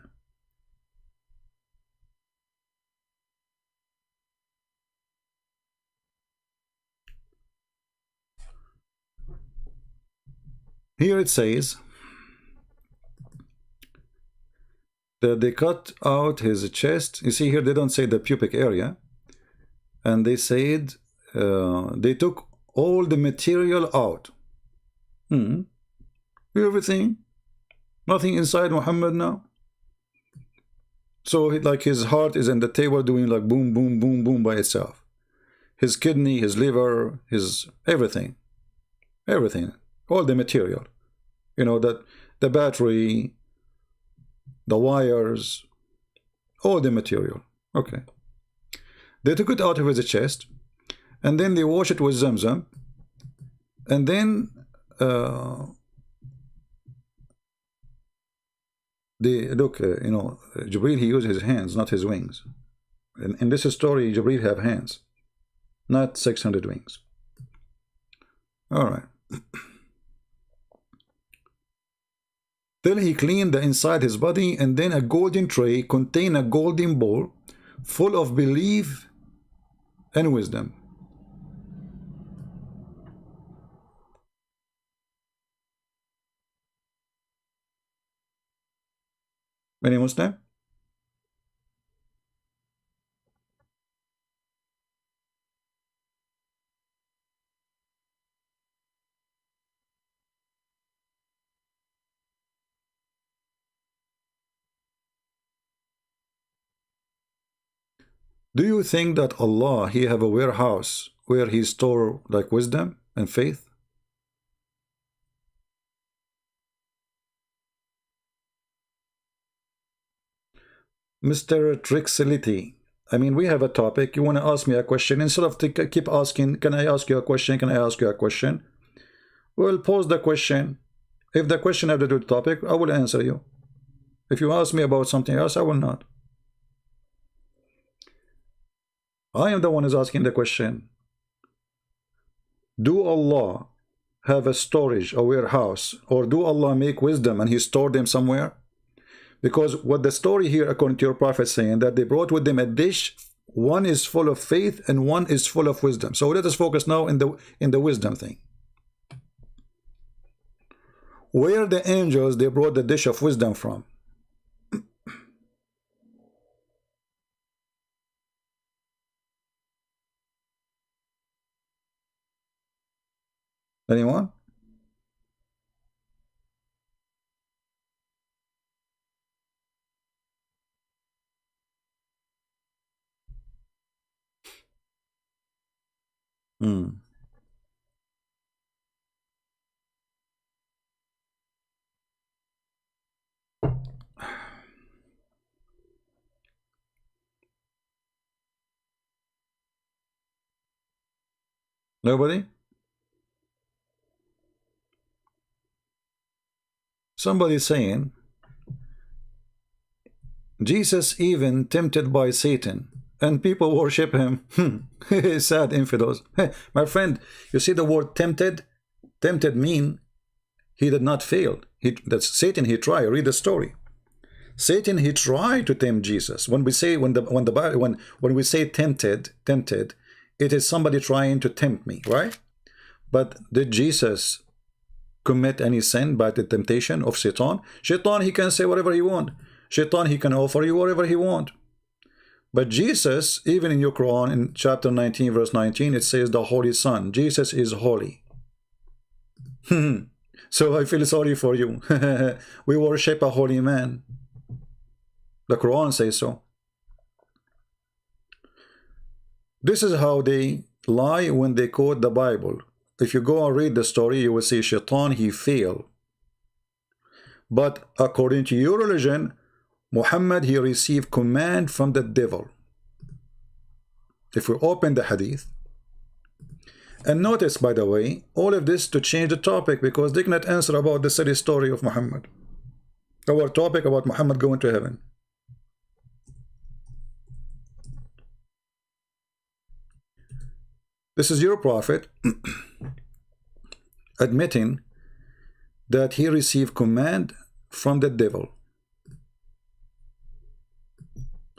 Here it says, that they cut out his chest. You see here, they don't say the pubic area. And they said they took all the material out. Everything. Nothing inside Muhammad now. So like his heart is in the table doing like boom, boom, boom, boom by itself. His kidney, his liver, his everything. Everything. All the material. You know, that the battery, the wires, all the material. Okay. They took it out of his chest, and then they wash it with Zamzam, and then they look, you know, Jibreel, he used his hands, not his wings. In this story, Jibreel have hands, not 600 wings. All right. Till he cleaned the inside his body, and then a golden tray contained a golden bowl full of belief and wisdom. Any Muslim? Do you think that Allah, he have a warehouse where he store like wisdom and faith? Mr. Trixility, I mean, we have a topic. You want to ask me a question. Instead of keep asking, can I ask you a question? Can I ask you a question? Well, pose the question. If the question have to do with the topic, I will answer you. If you ask me about something else, I will not. I am the one who's asking the question. Do Allah have a storage, a warehouse, or do Allah make wisdom and he stored them somewhere? Because what the story here, according to your prophet, saying that they brought with them a dish, one is full of faith and one is full of wisdom. So let us focus now in the wisdom thing. Where the angels they brought the dish of wisdom from? Anyone? Nobody? Somebody saying Jesus even tempted by Satan and people worship him. Sad infidels. My friend, you see the word tempted? Tempted mean he did not fail. That's Satan, he tried. Read the story. Satan, he tried to tempt Jesus. When we say when we say tempted, it is somebody trying to tempt me, right? But did Jesus commit any sin by the temptation of Shaitan? Shaitan, he can say whatever he want. Shaitan, he can offer you whatever he want. But Jesus, even in your Quran, in chapter 19, verse 19, it says the Holy Son. Jesus is holy. So I feel sorry for you. We worship a holy man. The Quran says so. This is how they lie when they quote the Bible. If you go and read the story, you will see Shaitan, he failed. But according to your religion, Muhammad, he received command from the devil. If we open the hadith, and notice, by the way, all of this to change the topic because they cannot answer about the silly story of Muhammad. Our topic about Muhammad going to heaven. This is your prophet admitting that he received command from the devil.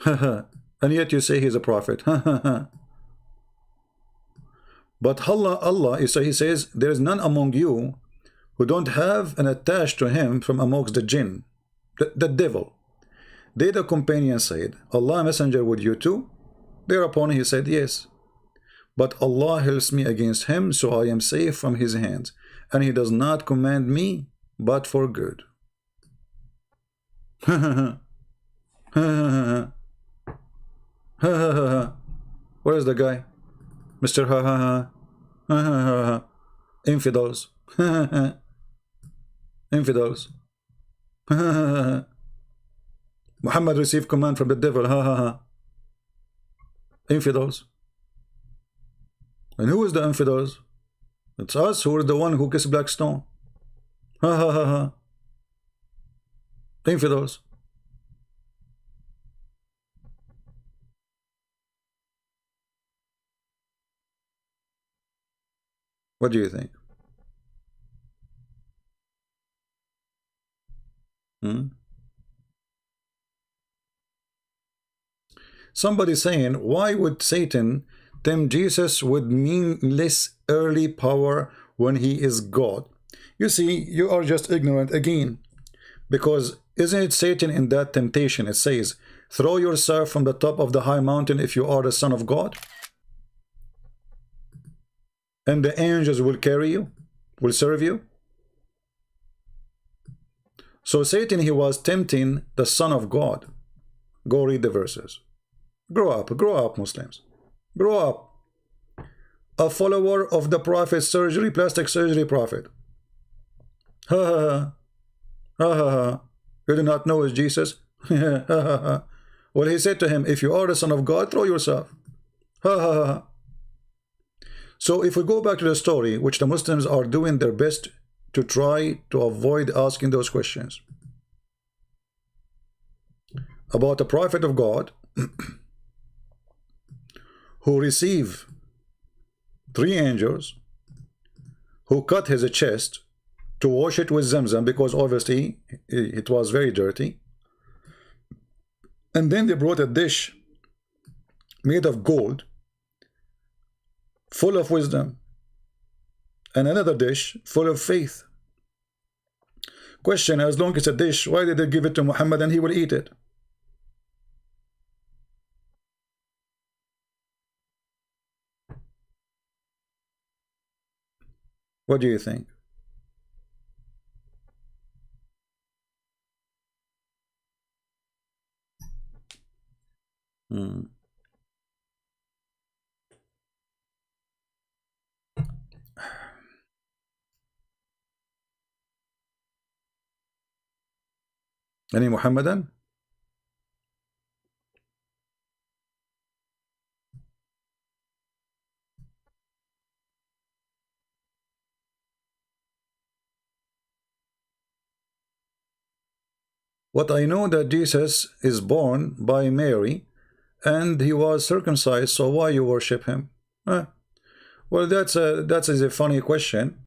And yet you say he's a prophet. But Allah, he says, there is none among you who don't have an attached to him from amongst the jinn, the devil. They, the companion, said, Allah messenger with you too? Thereupon he said, yes. But Allah helps me against him, so I am safe from his hands, and he does not command me but for good. Where is the guy? Mr. Ha ha ha. Ha ha ha. Infidels. Infidels. Muhammad received command from the devil. Ha ha ha. Infidels. And who is the infidels? It's us who are the one who kissed black stone. Ha ha ha ha. Infidels. What do you think? Somebody saying, why would Satan tempt Jesus with meaningless earthly power when he is God? You see, you are just ignorant again. Because isn't it Satan in that temptation? It says, throw yourself from the top of the high mountain if you are the Son of God. And the angels will carry you, will serve you. So Satan, he was tempting the Son of God. Go read the verses. Grow up, Muslims. Grow up. A follower of the Prophet surgery, plastic surgery prophet. Ha ha ha. Ha ha ha. You do not know is Jesus? Ha ha ha. Well, he said to him, if you are the Son of God, throw yourself. Ha ha ha. So if we go back to the story, which the Muslims are doing their best to try to avoid asking those questions about the prophet of God who received 3 angels who cut his chest to wash it with Zamzam because obviously it was very dirty, and then they brought a dish made of gold full of wisdom, and another dish full of faith. Question, as long as a dish, why did they give it to Muhammad and he will eat it? What do you think? Any Muhammadan? What I know that Jesus is born by Mary and he was circumcised, so why you worship him? Well, that's a funny question,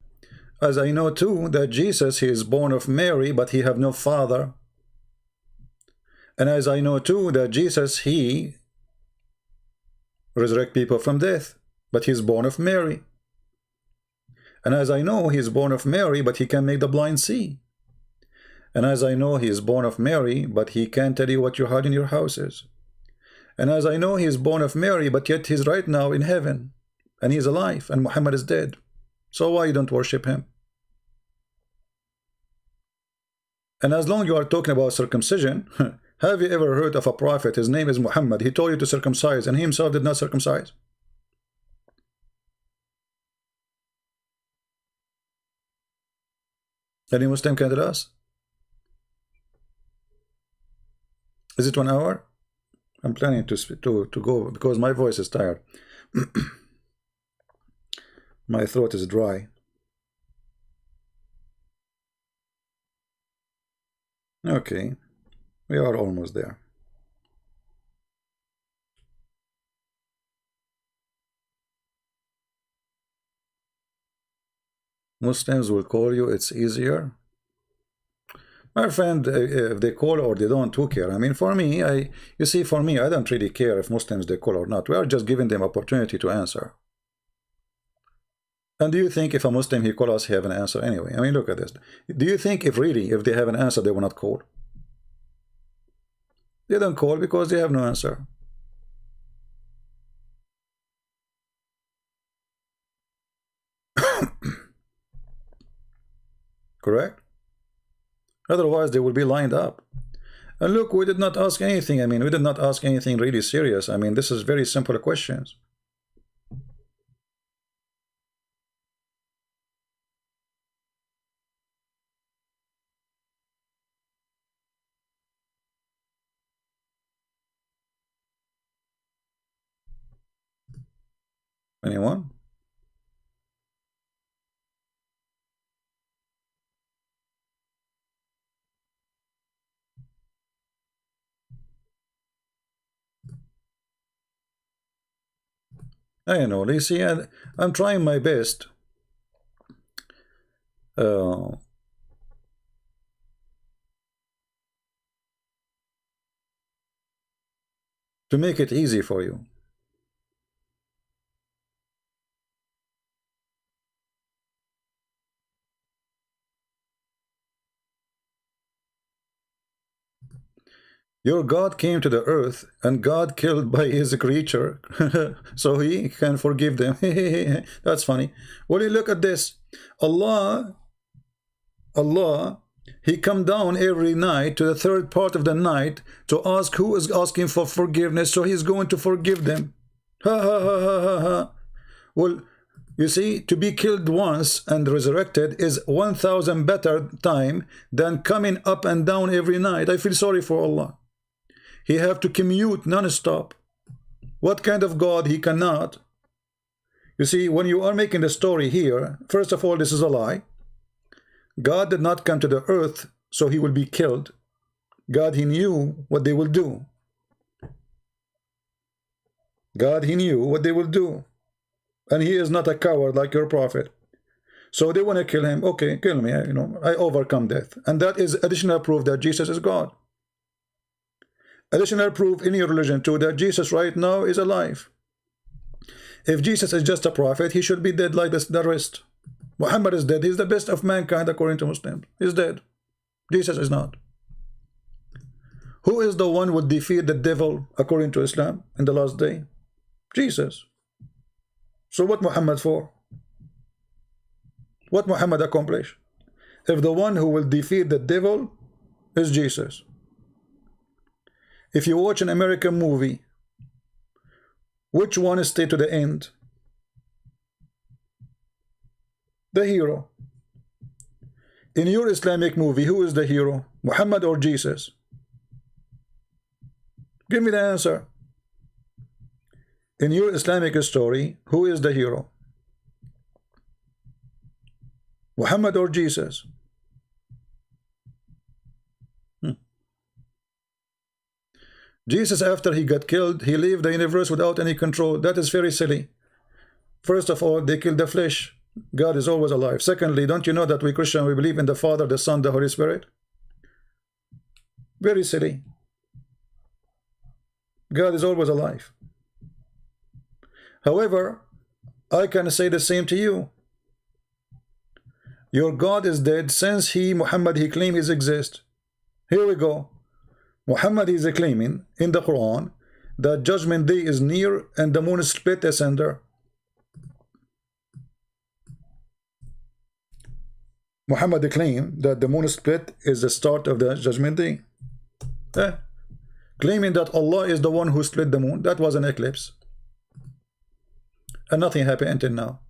as I know too that Jesus, he is born of Mary, but he have no father. And as I know too that Jesus, he resurrect people from death, but he's born of Mary. And as I know he's born of Mary, but he can make the blind see. And as I know he is born of Mary, but he can't tell you what you hide in your houses. And as I know he is born of Mary, but yet he's right now in heaven, and he's alive, and Muhammad is dead. So why you don't worship him? And as long as you are talking about circumcision, have you ever heard of a prophet, his name is Muhammad, he told you to circumcise, and he himself did not circumcise? Any Muslim can tell us? Is it 1 hour? I'm planning to go because my voice is tired. My throat is dry. Okay, we are almost there. Muslims will call you, it's easier. My friend, if they call or they don't, who care? I mean, for me, you see, for me, I don't really care if Muslims they call or not. We are just giving them opportunity to answer. And do you think if a Muslim he call us, he have an answer anyway? I mean, look at this. Do you think if really, if they have an answer, they will not call? They don't call because they have no answer. Correct? Otherwise, they will be lined up. And look, we did not ask anything. I mean, we did not ask anything really serious. I mean, this is very simple questions. Anyone? I know. You see, I'm trying my best to make it easy for you. Your God came to the earth and God killed by his creature so he can forgive them. That's funny. Well, you look at this. Allah, he come down every night to the third part of the night to ask who is asking for forgiveness, so he's going to forgive them. Ha ha ha ha ha ha. Well, you see, to be killed once and resurrected is 1,000 better time than coming up and down every night. I feel sorry for Allah. He have to commute non-stop. What kind of God? He cannot. You see, when you are making the story here, first of all, this is a lie. God did not come to the earth so he will be killed. God, he knew what they will do. God, he knew what they will do. And he is not a coward like your prophet. So they want to kill him. Okay, kill me. You know, I overcome death. And that is additional proof that Jesus is God. Additional proof in your religion too that Jesus right now is alive. If Jesus is just a prophet, he should be dead like the rest. Muhammad is dead. He's the best of mankind according to Muslims. He's dead. Jesus is not. Who is the one who would defeat the devil according to Islam in the last day? Jesus. So what Muhammad for? What Muhammad accomplish? If the one who will defeat the devil is Jesus. If you watch an American movie, which one stay to the end? The hero. In your Islamic movie, who is the hero? Muhammad or Jesus? Give me the answer. In your Islamic story, who is the hero? Muhammad or Jesus? Jesus, after he got killed, he left the universe without any control. That is very silly. First of all, they killed the flesh. God is always alive. Secondly, don't you know that we Christians, we believe in the Father, the Son, the Holy Spirit? Very silly. God is always alive. However, I can say the same to you. Your God is dead since he, Muhammad, he claimed he exists. Here we go. Muhammad is claiming in the Quran that judgment day is near and the moon is split asunder. Muhammad claimed that the moon split is the start of the judgment day. Claiming that Allah is the one who split the moon. That was an eclipse. And nothing happened until now.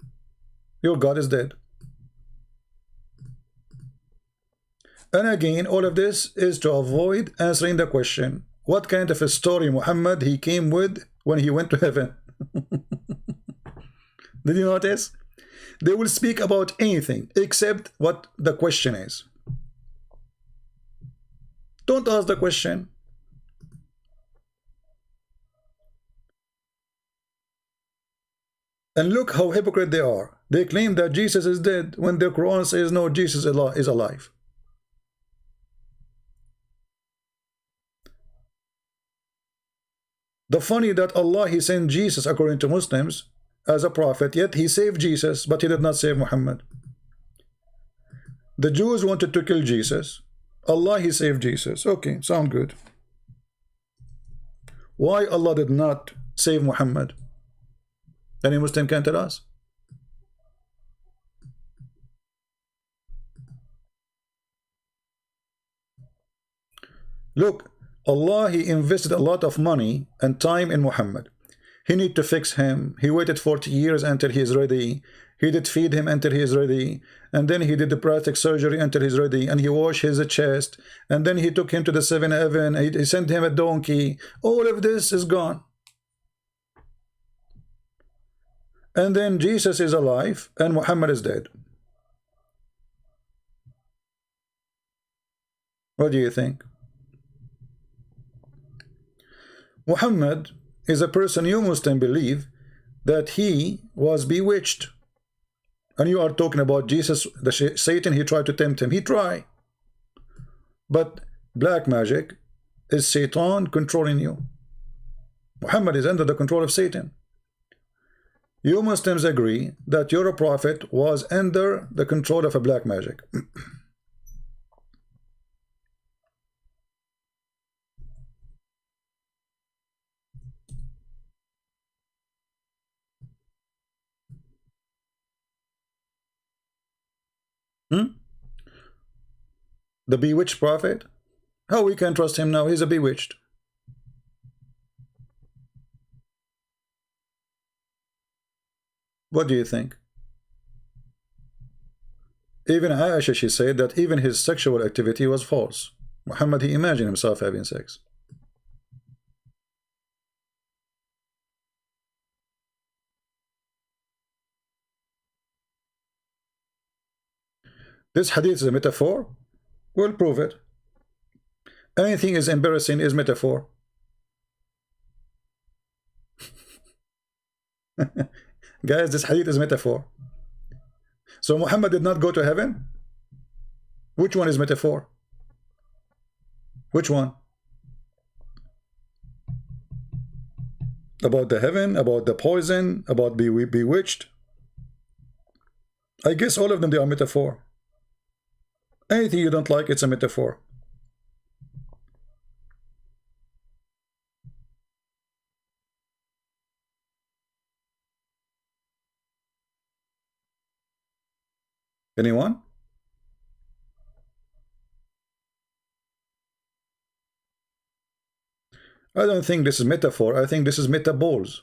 Your God is dead. And again, all of this is to avoid answering the question, what kind of a story Muhammad he came with when he went to heaven? Did you notice? They will speak about anything except what the question is. Don't ask the question. And look how hypocrite they are. They claim that Jesus is dead when the Quran says no, Jesus is alive. The funny that Allah, he sent Jesus according to Muslims as a prophet, yet he saved Jesus, but he did not save Muhammad. The Jews wanted to kill Jesus. Allah, he saved Jesus. Okay, sound good. Why Allah did not save Muhammad? Any Muslim can tell us? Look, Allah, He invested a lot of money and time in Muhammad. He need to fix him. He waited 40 years until he is ready. He did feed him until he is ready. And then he did the plastic surgery until he's ready. And he washed his chest. And then he took him to the 7th heaven. He sent him a donkey. All of this is gone. And then Jesus is alive and Muhammad is dead. What do you think? Muhammad is a person you Muslim believe that he was bewitched. And you are talking about Jesus, Satan, he tried to tempt him. He tried. But black magic is Satan controlling you. Muhammad is under the control of Satan. You Muslims agree that your prophet was under the control of a black magic. The bewitched prophet? How we can trust him now? He's a bewitched. What do you think? Even Aisha, she said that even his sexual activity was false. Muhammad, he imagined himself having sex. This hadith is a metaphor? We'll prove it. Anything is embarrassing is metaphor. Guys, this hadith is metaphor. So Muhammad did not go to heaven? Which one is metaphor? Which one? About the heaven, about the poison, about bewitched? I guess all of them, they are metaphor. Anything you don't like, it's a metaphor. Anyone? I don't think this is metaphor. I think this is metaballs.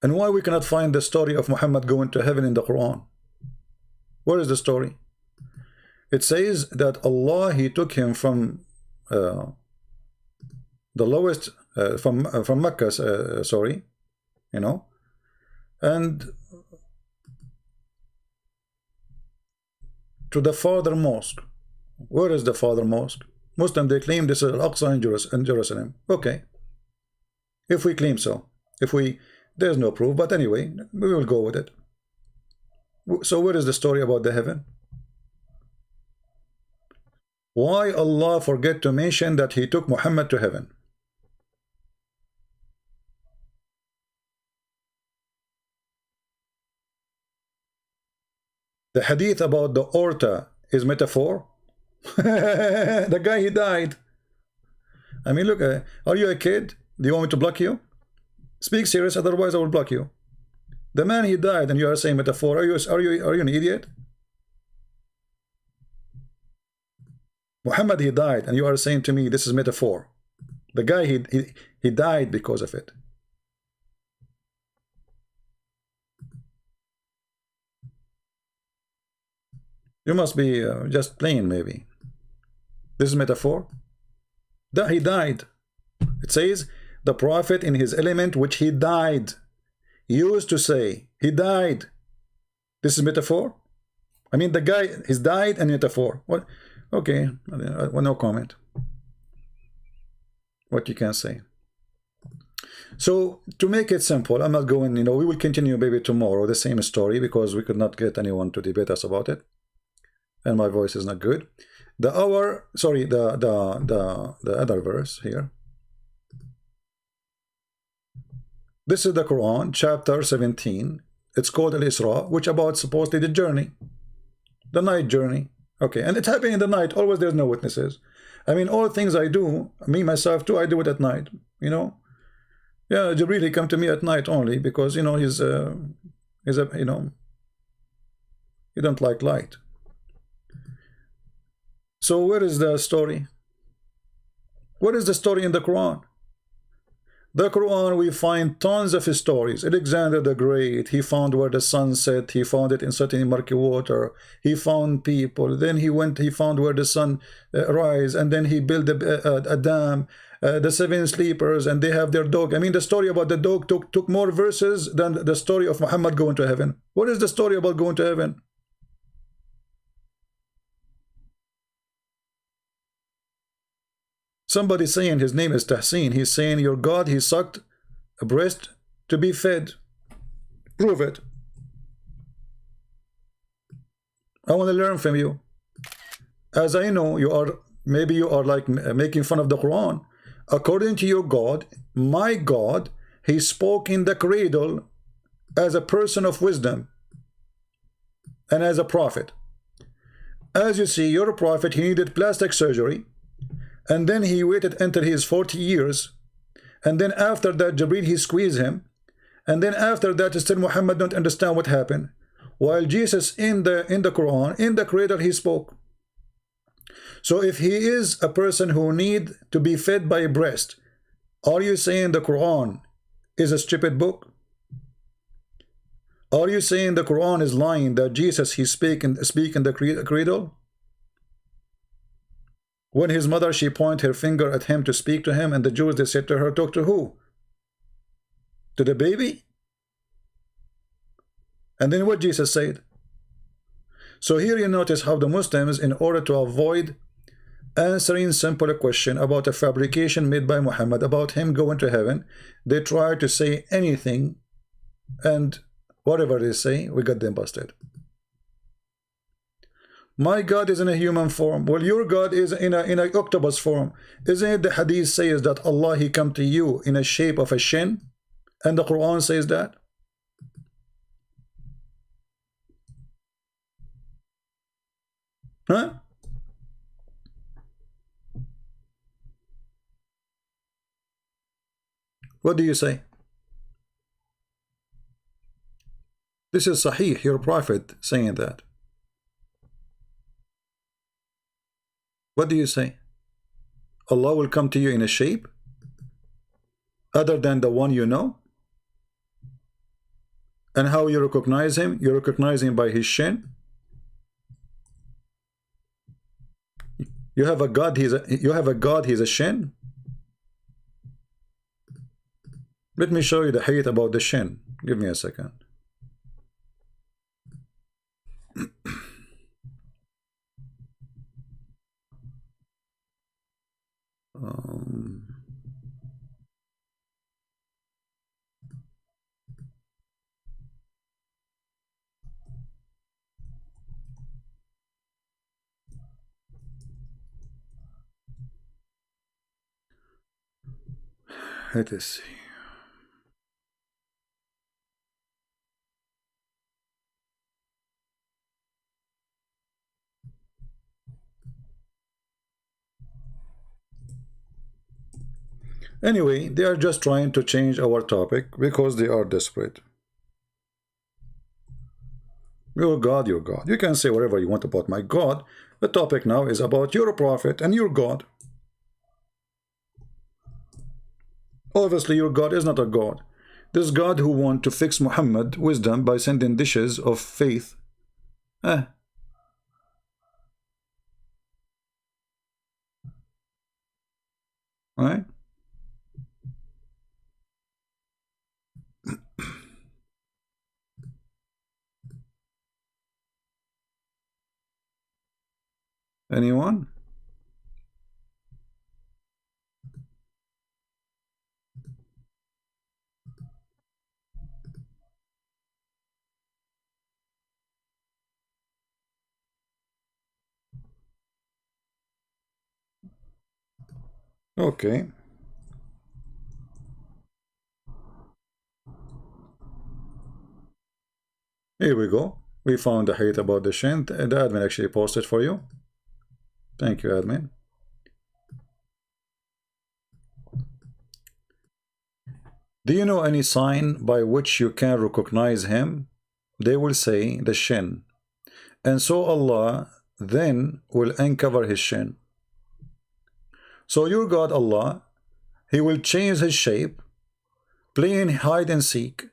And why we cannot find the story of Muhammad going to heaven in the Quran? Where is the story? It says that Allah, He took him from the lowest, from Mecca, sorry, you know, and to the farther mosque. Where is the farther mosque? Muslim, they claim this is Al-Aqsa in Jerusalem. Okay, if we claim so, there's no proof, but anyway, we will go with it. So where is the story about the heaven? Why Allah forget to mention that He took Muhammad to heaven? The hadith about the aorta is metaphor. The guy, he died. I mean, look, are you a kid? Do you want me to block you? Speak serious, otherwise I will block you. The man, he died, and you are saying metaphor. Are you an idiot? Muhammad, he died, and you are saying to me this is metaphor. The guy, he died because of it. You must be just playing, maybe. This is metaphor. That he died. It says the prophet in his element which he died. Used to say he died. This is metaphor. I mean, the guy, he's died and metaphor. What? Okay, well, no comment. What you can say. So to make it simple, I'm not going, you know, we will continue maybe tomorrow the same story because we could not get anyone to debate us about it, and my voice is not good. The other verse here. This is the Quran, chapter 17, It's called Al-Isra, which about supposedly the journey, the night journey. Okay, and it's happening in the night. Always there's no witnesses. I mean, all things I do, me myself too, I do it at night. You know, yeah, Jibreel, he come to me at night only because you know he's a you know, he don't like light. So where is the story? What is the story in the Quran? The Quran, we find tons of stories. Alexander the Great, he found where the sun set, he found it in certain murky water, he found people, then he found where the sun rise, and then he built a dam, the seven sleepers, and they have their dog. I mean, the story about the dog took more verses than the story of Muhammad going to heaven. What is the story about going to heaven? Somebody saying his name is Tahsin. He's saying your God, he sucked a breast to be fed. Prove it. I want to learn from you. As I know, maybe you are like making fun of the Quran. According to your God, my God, he spoke in the cradle as a person of wisdom and as a prophet. As you see, your prophet, he needed plastic surgery. And then he waited until his 40 years. And then after that, Jibreel, he squeezed him. And then after that, still Muhammad don't understand what happened. While Jesus in the Quran, in the cradle, he spoke. So if he is a person who need to be fed by a breast, are you saying the Quran is a stupid book? Are you saying the Quran is lying that Jesus, he speak in the cradle? When his mother, she pointed her finger at him to speak to him, and the Jews, they said to her, talk to who? To the baby? And then what Jesus said? So here you notice how the Muslims, in order to avoid answering simple question about a fabrication made by Muhammad, about him going to heaven, they try to say anything, and whatever they say, we got them busted. My God is in a human form. Well, your God is in an octopus form. Isn't it the hadith says that Allah, he come to you in a shape of a shin? And the Quran says that? Huh? What do you say? This is Sahih, your prophet saying that. What do you say? Allah will come to you in a shape other than the one you know? And how you recognize him? You recognize him by his shin? You have a God, he's a shin? Let me show you the hadith about the shin. Give me a second. Let us see. Anyway, they are just trying to change our topic because they are desperate. Your God, your God. You can say whatever you want about my God. The topic now is about your prophet and your God. Obviously, your God is not a God. This God who want to fix Muhammad wisdom by sending dishes of faith. Right? Anyone? Okay. Here we go. We found the hadith about the shin. The admin actually posted for you. Thank you, admin. Do you know any sign by which you can recognize him? They will say the shin. And so Allah then will uncover his shin. So your God Allah, he will change his shape, playing hide and seek.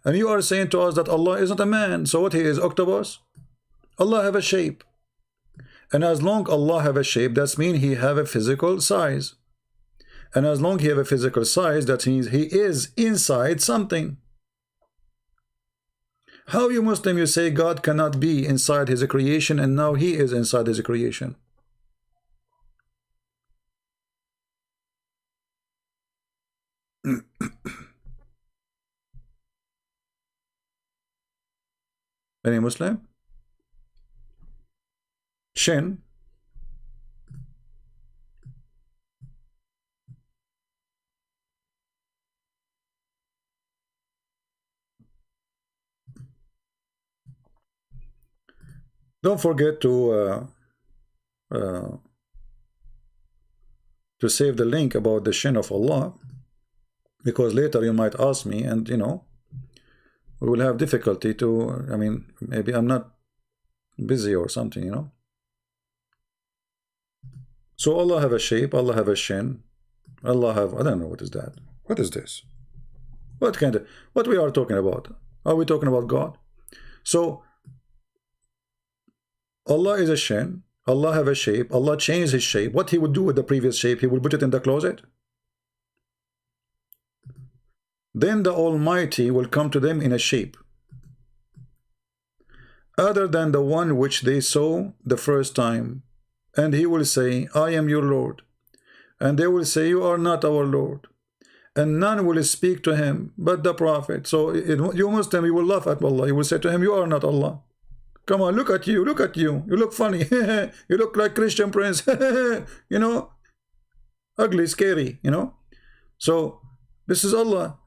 And you are saying to us that Allah is not a man. So what he is, octopus? Allah have a shape. And as long Allah have a shape, that means he have a physical size. And as long he have a physical size, that means he is inside something. How you Muslim, you say God cannot be inside his creation and now he is inside his creation? Any Muslim? Shin. Don't forget to save the link about the shin of Allah, because later you might ask me, and you know, we will have difficulty to, I mean, maybe I'm not busy or something, you know. So Allah have a shape, Allah have a shin, Allah have, I don't know, what is that? What is this? What kind of, what we are talking about? Are we talking about God? So Allah is a shin, Allah have a shape, Allah changed his shape. What he would do with the previous shape? He would put it in the closet. Then the Almighty will come to them in a shape other than the one which they saw the first time, and he will say, I am your Lord. And they will say, you are not our Lord. And none will speak to him but the Prophet. So you Muslim, you will laugh at Allah. You will say to him, you are not Allah. Come on, look at you, look at you. You look funny. You look like Christian Prince. You know, ugly, scary, you know. So this is Allah.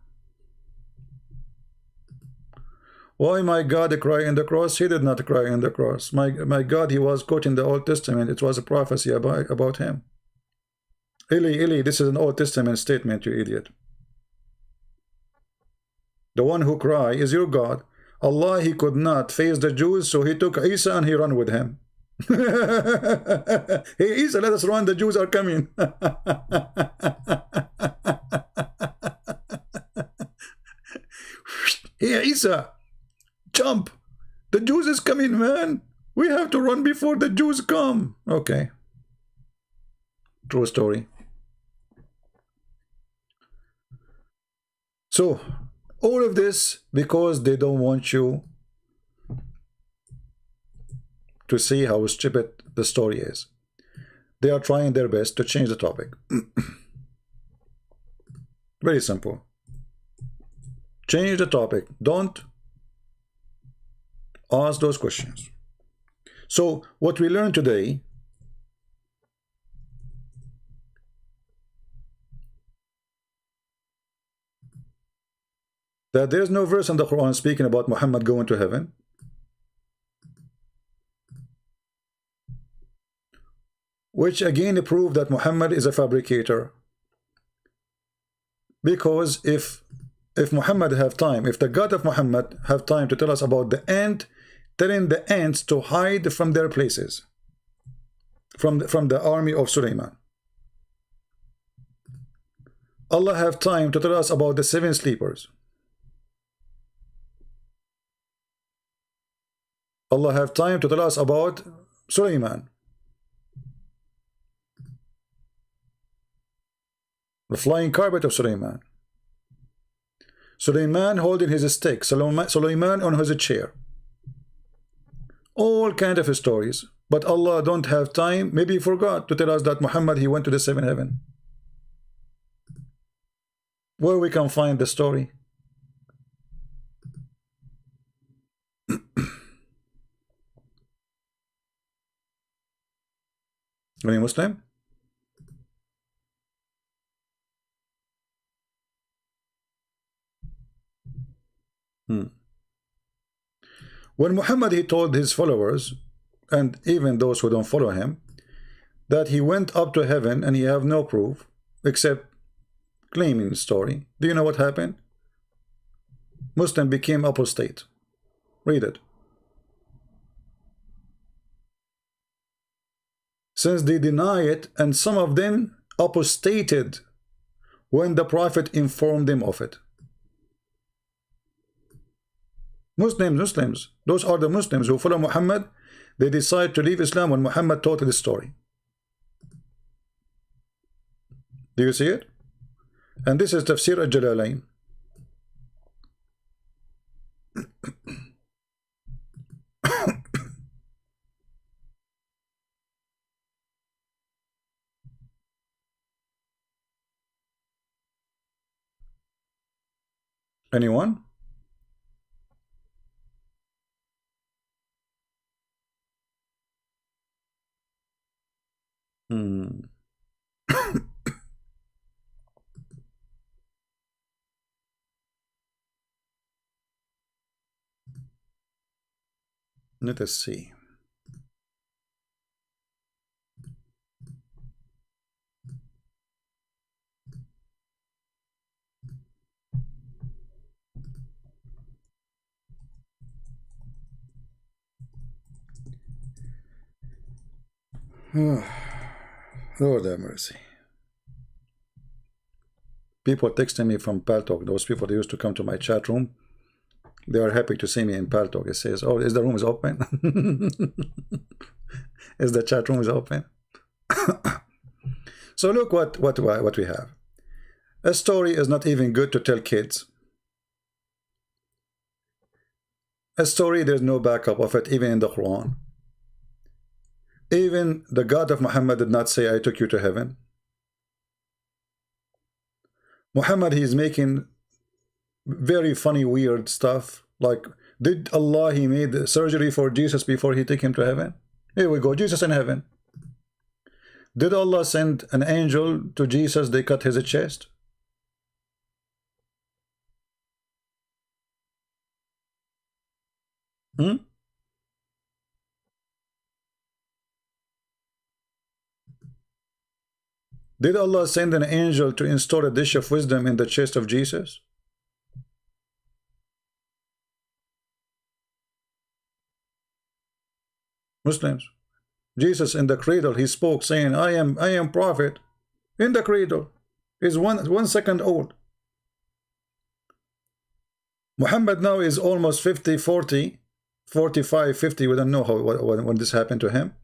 Why my God cry in the cross? He did not cry in the cross. My God, he was quoting the Old Testament. It was a prophecy about him. Ili, this is an Old Testament statement, you idiot. The one who cry is your God. Allah, he could not face the Jews, so he took Isa and he ran with him. Hey Isa, let us run, the Jews are coming. Hey Isa, jump, the Jews is coming, man. We have to run before the Jews come. Okay, true story. So all of this because they don't want you to see how stupid the story is. They are trying their best to change the topic. Very simple. Change the topic. Don't ask those questions. So what we learned today, that there is no verse in the Quran speaking about Muhammad going to heaven. Which again proved that Muhammad is a fabricator. Because if Muhammad have time, if the God of Muhammad have time to tell us about the ant, telling the ants to hide from their places, from the army of Sulaiman. Allah have time to tell us about the 7 sleepers. Allah have time to tell us about Sulaiman, the flying carpet of Sulaiman, Sulaiman holding his stick, Sulaiman on his chair, all kind of stories. But Allah don't have time, maybe he forgot to tell us that Muhammad, he went to the 7th heaven. Where we can find the story? Any Muslim? When Muhammad, he told his followers, and even those who don't follow him, that he went up to heaven and he have no proof except claiming story. Do you know what happened? Muslim became apostate. Read it. Since they deny it, and some of them apostated when the Prophet informed them of it. Muslims, those are the Muslims who follow Muhammad. They decide to leave Islam when Muhammad told this story. Do you see it? And this is Tafsir al-Jalalain. Anyone? Let us see. Lord have mercy. People texting me from Paltalk. Those people that used to come to my chat room, they are happy to see me in Paltalk. It says, "Oh, is the room is open? Is the chat room is open?" So look what we have. A story is not even good to tell kids. A story, there's no backup of it, even in the Quran. Even the God of Muhammad did not say, "I took you to heaven." Muhammad, he's making very funny, weird stuff. Like, did Allah, he made the surgery for Jesus before he took him to heaven? Here we go, Jesus in heaven. Did Allah send an angel to Jesus? They cut his chest. Did Allah send an angel to install a dish of wisdom in the chest of Jesus? Muslims, Jesus in the cradle, he spoke saying, I am prophet. In the cradle. Is one second old. Muhammad now is almost 50, 40, 45, 50. We don't know when this happened to him.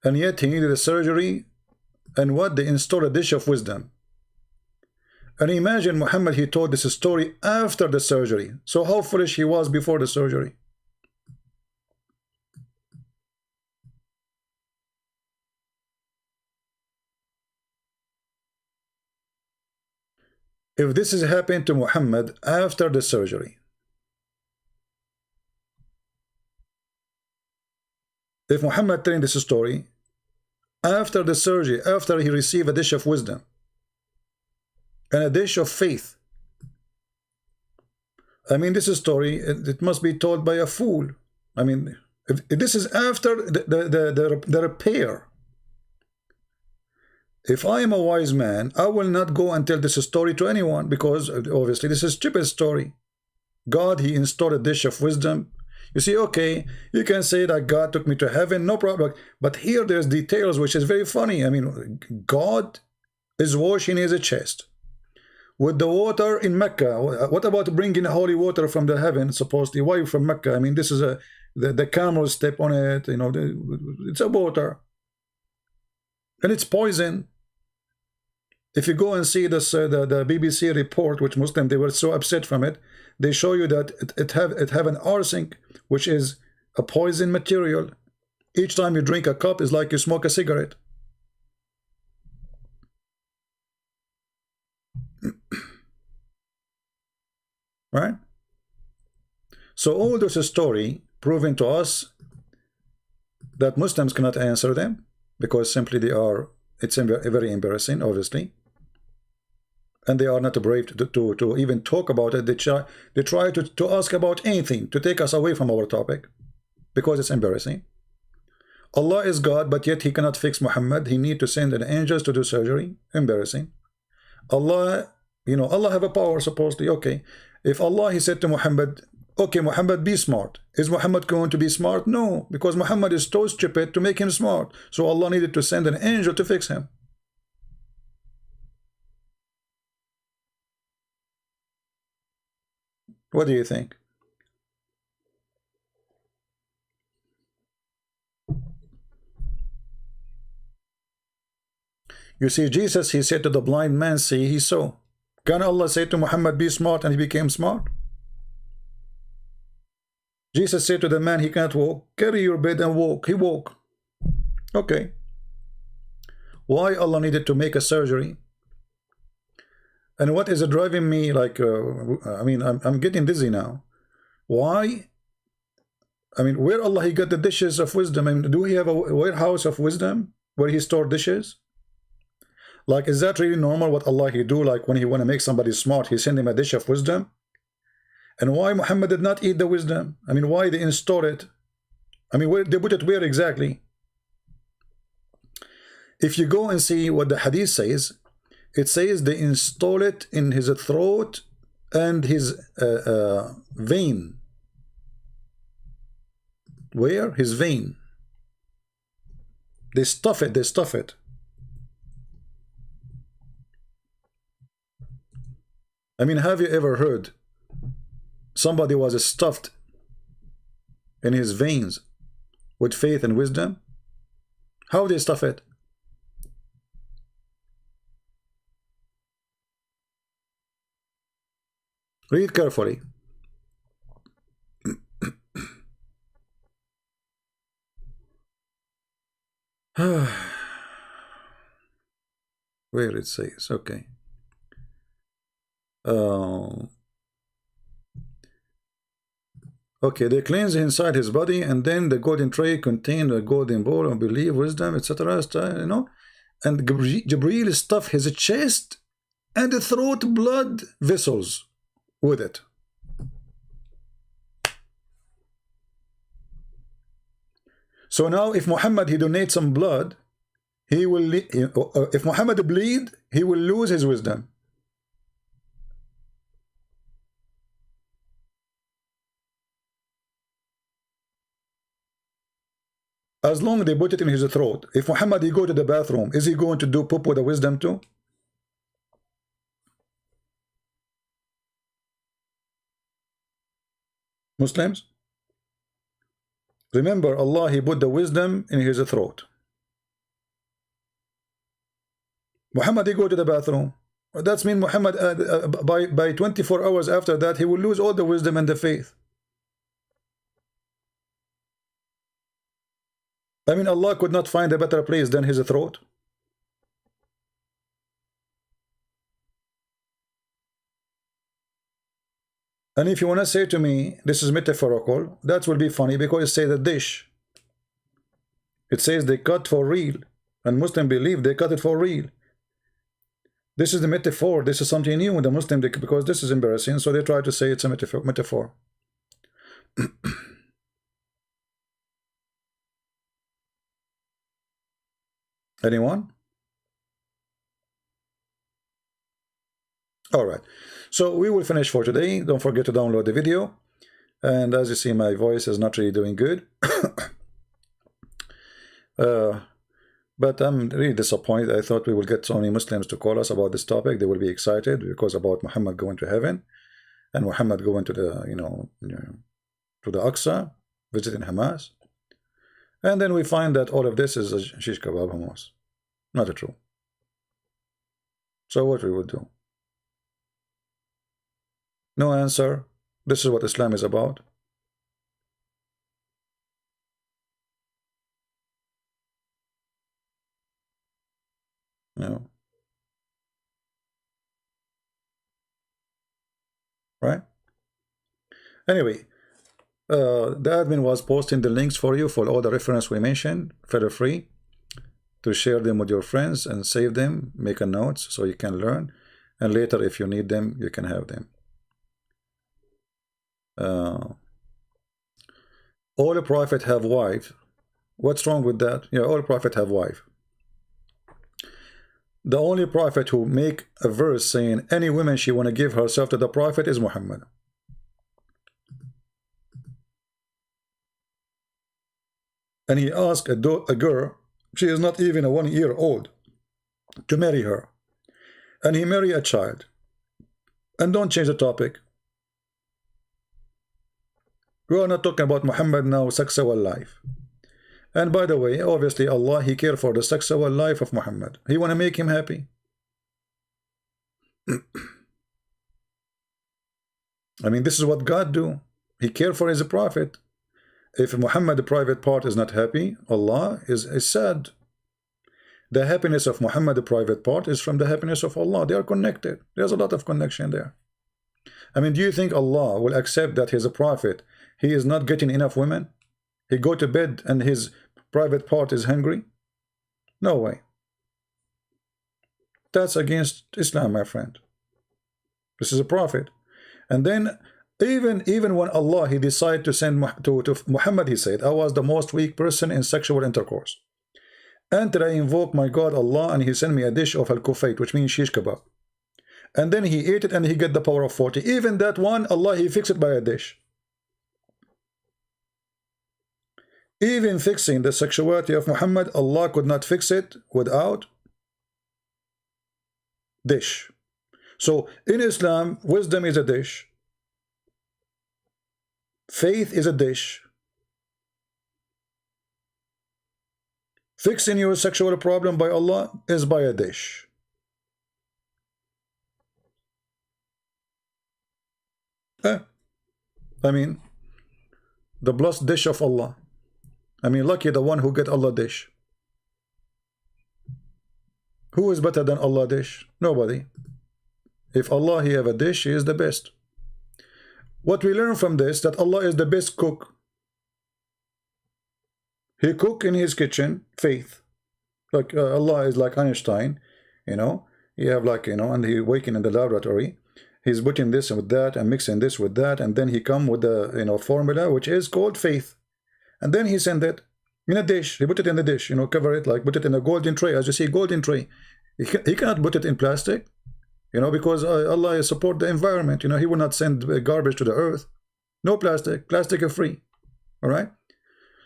And yet he needed a surgery. And what? They installed a dish of wisdom. And imagine Muhammad, he told this story after the surgery. So how foolish he was before the surgery. If this has happened to Muhammad after the surgery, if Muhammad telling this story after the surgery, after he received a dish of wisdom and a dish of faith, I mean, this story, it must be told by a fool. I mean, if this is after the repair. If I am a wise man, I will not go and tell this story to anyone, because obviously this is a stupid story. God, he installed a dish of wisdom. You see, okay, you can say that God took me to heaven, no problem. But here there's details which is very funny. I mean, God is washing his chest with the water in Mecca. What about bringing holy water from the heaven, supposedly? Why from Mecca? I mean, this is the camels step on it, you know, it's a water. And it's poison. If you go and see this, the BBC report, which Muslim, they were so upset from it, they show you that it have an arsenic, which is a poison material. Each time you drink a cup is like you smoke a cigarette. Right? So all this is story proving to us that Muslims cannot answer them, because simply they are, it's very embarrassing, obviously. and they are not brave to even talk about it. They try to ask about anything to take us away from our topic because it's embarrassing. Allah is God, but yet he cannot fix Muhammad. He need to send an angels to do surgery. Embarrassing. Allah, you know, Allah have a power supposedly. Okay, if Allah, he said to Muhammad, okay, Muhammad, be smart. Is Muhammad going to be smart? No, because Muhammad is too stupid to make him smart. So Allah needed to send an angel to fix him. What do you think? You see, Jesus, he said to the blind man, see, he saw. Can Allah say to Muhammad, be smart, and he became smart? Jesus said to the man, he can't walk, carry your bed and walk. He walked. Okay. Why Allah needed to make a surgery? And what is driving me, like, I mean, I'm getting dizzy now. Why? I mean, where Allah, he got the dishes of wisdom? I mean, do he have a warehouse of wisdom where he stored dishes? Like, is that really normal what Allah he do? Like, when he want to make somebody smart, he send him a dish of wisdom? And why Muhammad did not eat the wisdom? I mean, why they install it? I mean, where they put it where exactly? If you go and see what the hadith says, it says they install it in his throat and his vein. Where? His vein. They stuff it, they stuff it. I mean, have you ever heard somebody was stuffed in his veins with faith and wisdom? How they stuff it? Read carefully. Where it says, okay. Okay, they cleanse inside his body, and then the golden tray contained a golden bowl of belief, wisdom, etc. You know, and Jibreel stuffed his chest and the throat blood vessels with it. So now, if Muhammad he donates some blood, he will. If Muhammad bleed, he will lose his wisdom. As long as they put it in his throat. If Muhammad he go to the bathroom, is he going to do poop with the wisdom too? Muslims? Remember, Allah he put the wisdom in his throat. Muhammad he go to the bathroom. That means Muhammad by 24 hours after that he will lose all the wisdom and the faith. I mean, Allah could not find a better place than his throat. And if you want to say to me, this is metaphorical, that will be funny because it says a dish. It says they cut for real. And Muslims believe they cut it for real. This is the metaphor. This is something new in the Muslim, because this is embarrassing. So they try to say it's a metaphor. Anyone? All right. So we will finish for today. Don't forget to download the video. And as you see, my voice is not really doing good. But I'm really disappointed. I thought we will get so many Muslims to call us about this topic. They will be excited because about Muhammad going to heaven and Muhammad going to the, to the Aqsa, visiting Hamas. And then we find that all of this is a shish kebab hummus. Not true. So what we would do? No answer. This is what Islam is about. No. Right? Anyway, the admin was posting the links for you for all the reference we mentioned. Feel free to share them with your friends and save them, make a notes so you can learn. and later if you need them, you can have them. All the prophets have wives. What's wrong with that? Yeah, all prophets have wife. The only prophet who make a verse saying any woman she want to give herself to the prophet is Muhammad. And he asked a girl, she is not even 1 year old, to marry her. And he marry a child. And don't change the topic. We are not talking about Muhammad now, sexual life. And by the way, obviously Allah, he cared for the sexual life of Muhammad. He want to make him happy. I mean, this is what God do. He cared for his prophet. If Muhammad, the private part, is not happy, Allah is sad. The happiness of Muhammad, the private part, is from the happiness of Allah. They are connected. There's a lot of connection there. I mean, do you think Allah will accept that he's a prophet? He is not getting enough women? He go to bed and his private part is hungry? No way. That's against Islam, my friend. This is a prophet. And then even when Allah, he decided to send to Muhammad, he said, I was the most weak person in sexual intercourse. Until I invoke my God Allah, and he sent me a dish of al-kufayt, which means shish kebab. And then he ate it and he get the power of 40. Even that one, Allah, he fixed it by a dish. Even fixing the sexuality of Muhammad, Allah could not fix it without dish. So in Islam, wisdom is a dish. Faith is a dish. Fixing your sexual problem by Allah is by a dish. I mean, the blessed dish of Allah. I mean, lucky the one who get Allah dish. Who is better than Allah dish? Nobody. If Allah, he have a dish, he is the best. What we learn from this, that Allah is the best cook. He cook in his kitchen, faith. Like Allah is like Einstein, you know. He have like, you know, and he working in the laboratory. He's putting this with that and mixing this with that, and then he come with the, you know, formula which is called faith. And then he send it in a dish. He put it in the dish, you know, cover it, like put it in a golden tray. As you see, golden tray. He cannot put it in plastic, you know, because Allah support the environment. You know, he will not send garbage to the earth. No plastic. Plastic is free. All right.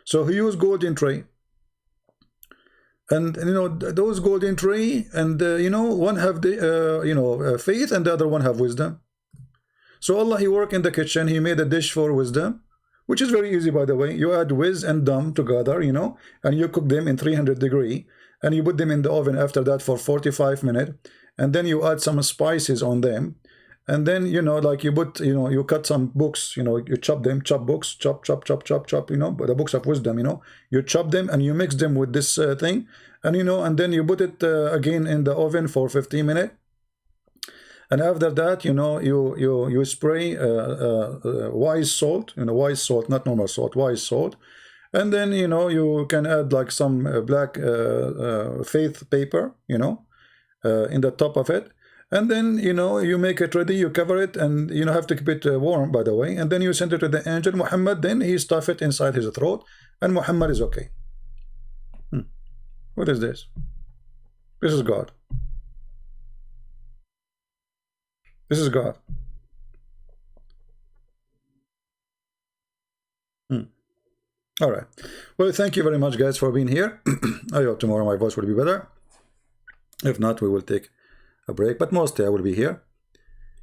So he used golden tray. And you know, those golden tray, and you know, one have the you know, faith, and the other one have wisdom. So Allah, he work in the kitchen. He made a dish for wisdom, which is very easy, by the way. You add wiz and dum together, you know, and you cook them in 300 degrees, and you put them in the oven after that for 45 minutes, and then you add some spices on them, and then, you know, like you put, you know, you cut some books, you know, you chop them, chop books, chop, you know, the books of wisdom, you know, you chop them and you mix them with this thing, and you know, and then you put it again in the oven for 15 minutes. And after that, you know, you spray wise salt, you know, wise salt, not normal salt, wise salt. And then, you know, you can add like some black faith paper, you know, in the top of it. And then, you know, you make it ready, you cover it, and you know, have to keep it warm, by the way. And then you send it to the angel Muhammad, then he stuff it inside his throat, and Muhammad is okay. What is this? This is God. This is God. All right. Well, thank you very much, guys, for being here. I hope tomorrow my voice will be better. If not, we will take a break, but mostly I will be here.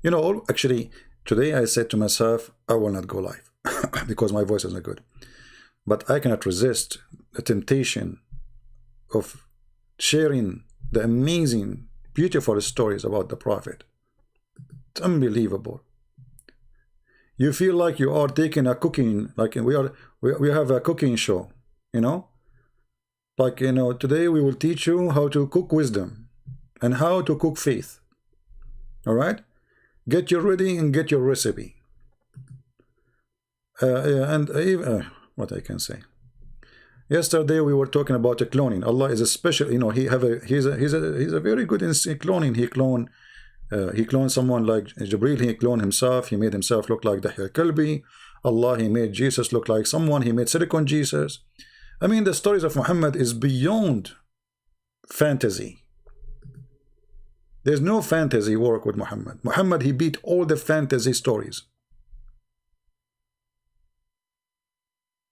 You know, actually, today I said to myself, I will not go live because my voice is not good. But I cannot resist the temptation of sharing the amazing, beautiful stories about the Prophet. It's unbelievable. You feel like you are taking a cooking, like we have a cooking show, you know? Like, you know, today we will teach you how to cook wisdom and how to cook faith. All right? Get you ready and get your recipe. And what I can say. Yesterday we were talking about cloning. Allah is a special, you know, he's a very good in cloning. He cloned He cloned someone like Jibreel, he cloned himself, he made himself look like Dahya Kalbi. Allah, he made Jesus look like someone, he made silicon Jesus. I mean, the stories of Muhammad is beyond fantasy. There's no fantasy work with Muhammad. Muhammad, he beat all the fantasy stories.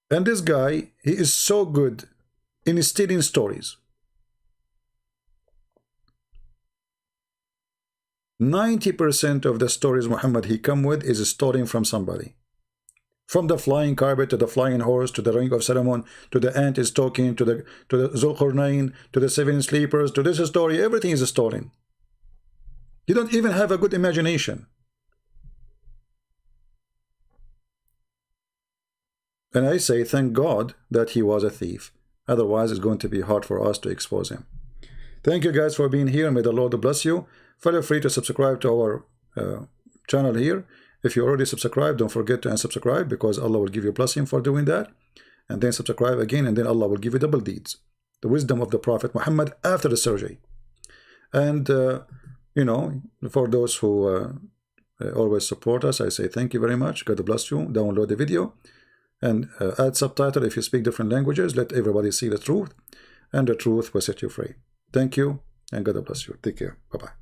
And this guy, he is so good in stealing stories. 90% of the stories Muhammad he come with is stolen from somebody. From the flying carpet to the flying horse to the ring of Solomon to the ant is talking to the Zulqarnain to the seven sleepers to this story, everything is stolen. You don't even have a good imagination. And I say thank God that he was a thief. Otherwise it's going to be hard for us to expose him. Thank you guys for being here. May the Lord bless you. Feel free to subscribe to our channel here. If you already subscribed, don't forget to unsubscribe, because Allah will give you a blessing for doing that. And then subscribe again, and then Allah will give you double deeds. The wisdom of the Prophet Muhammad after the surgery. And, you know, for those who always support us, I say thank you very much. God bless you. Download the video. And add subtitle if you speak different languages. Let everybody see the truth. And the truth will set you free. Thank you. And God bless you. Take care. Bye-bye.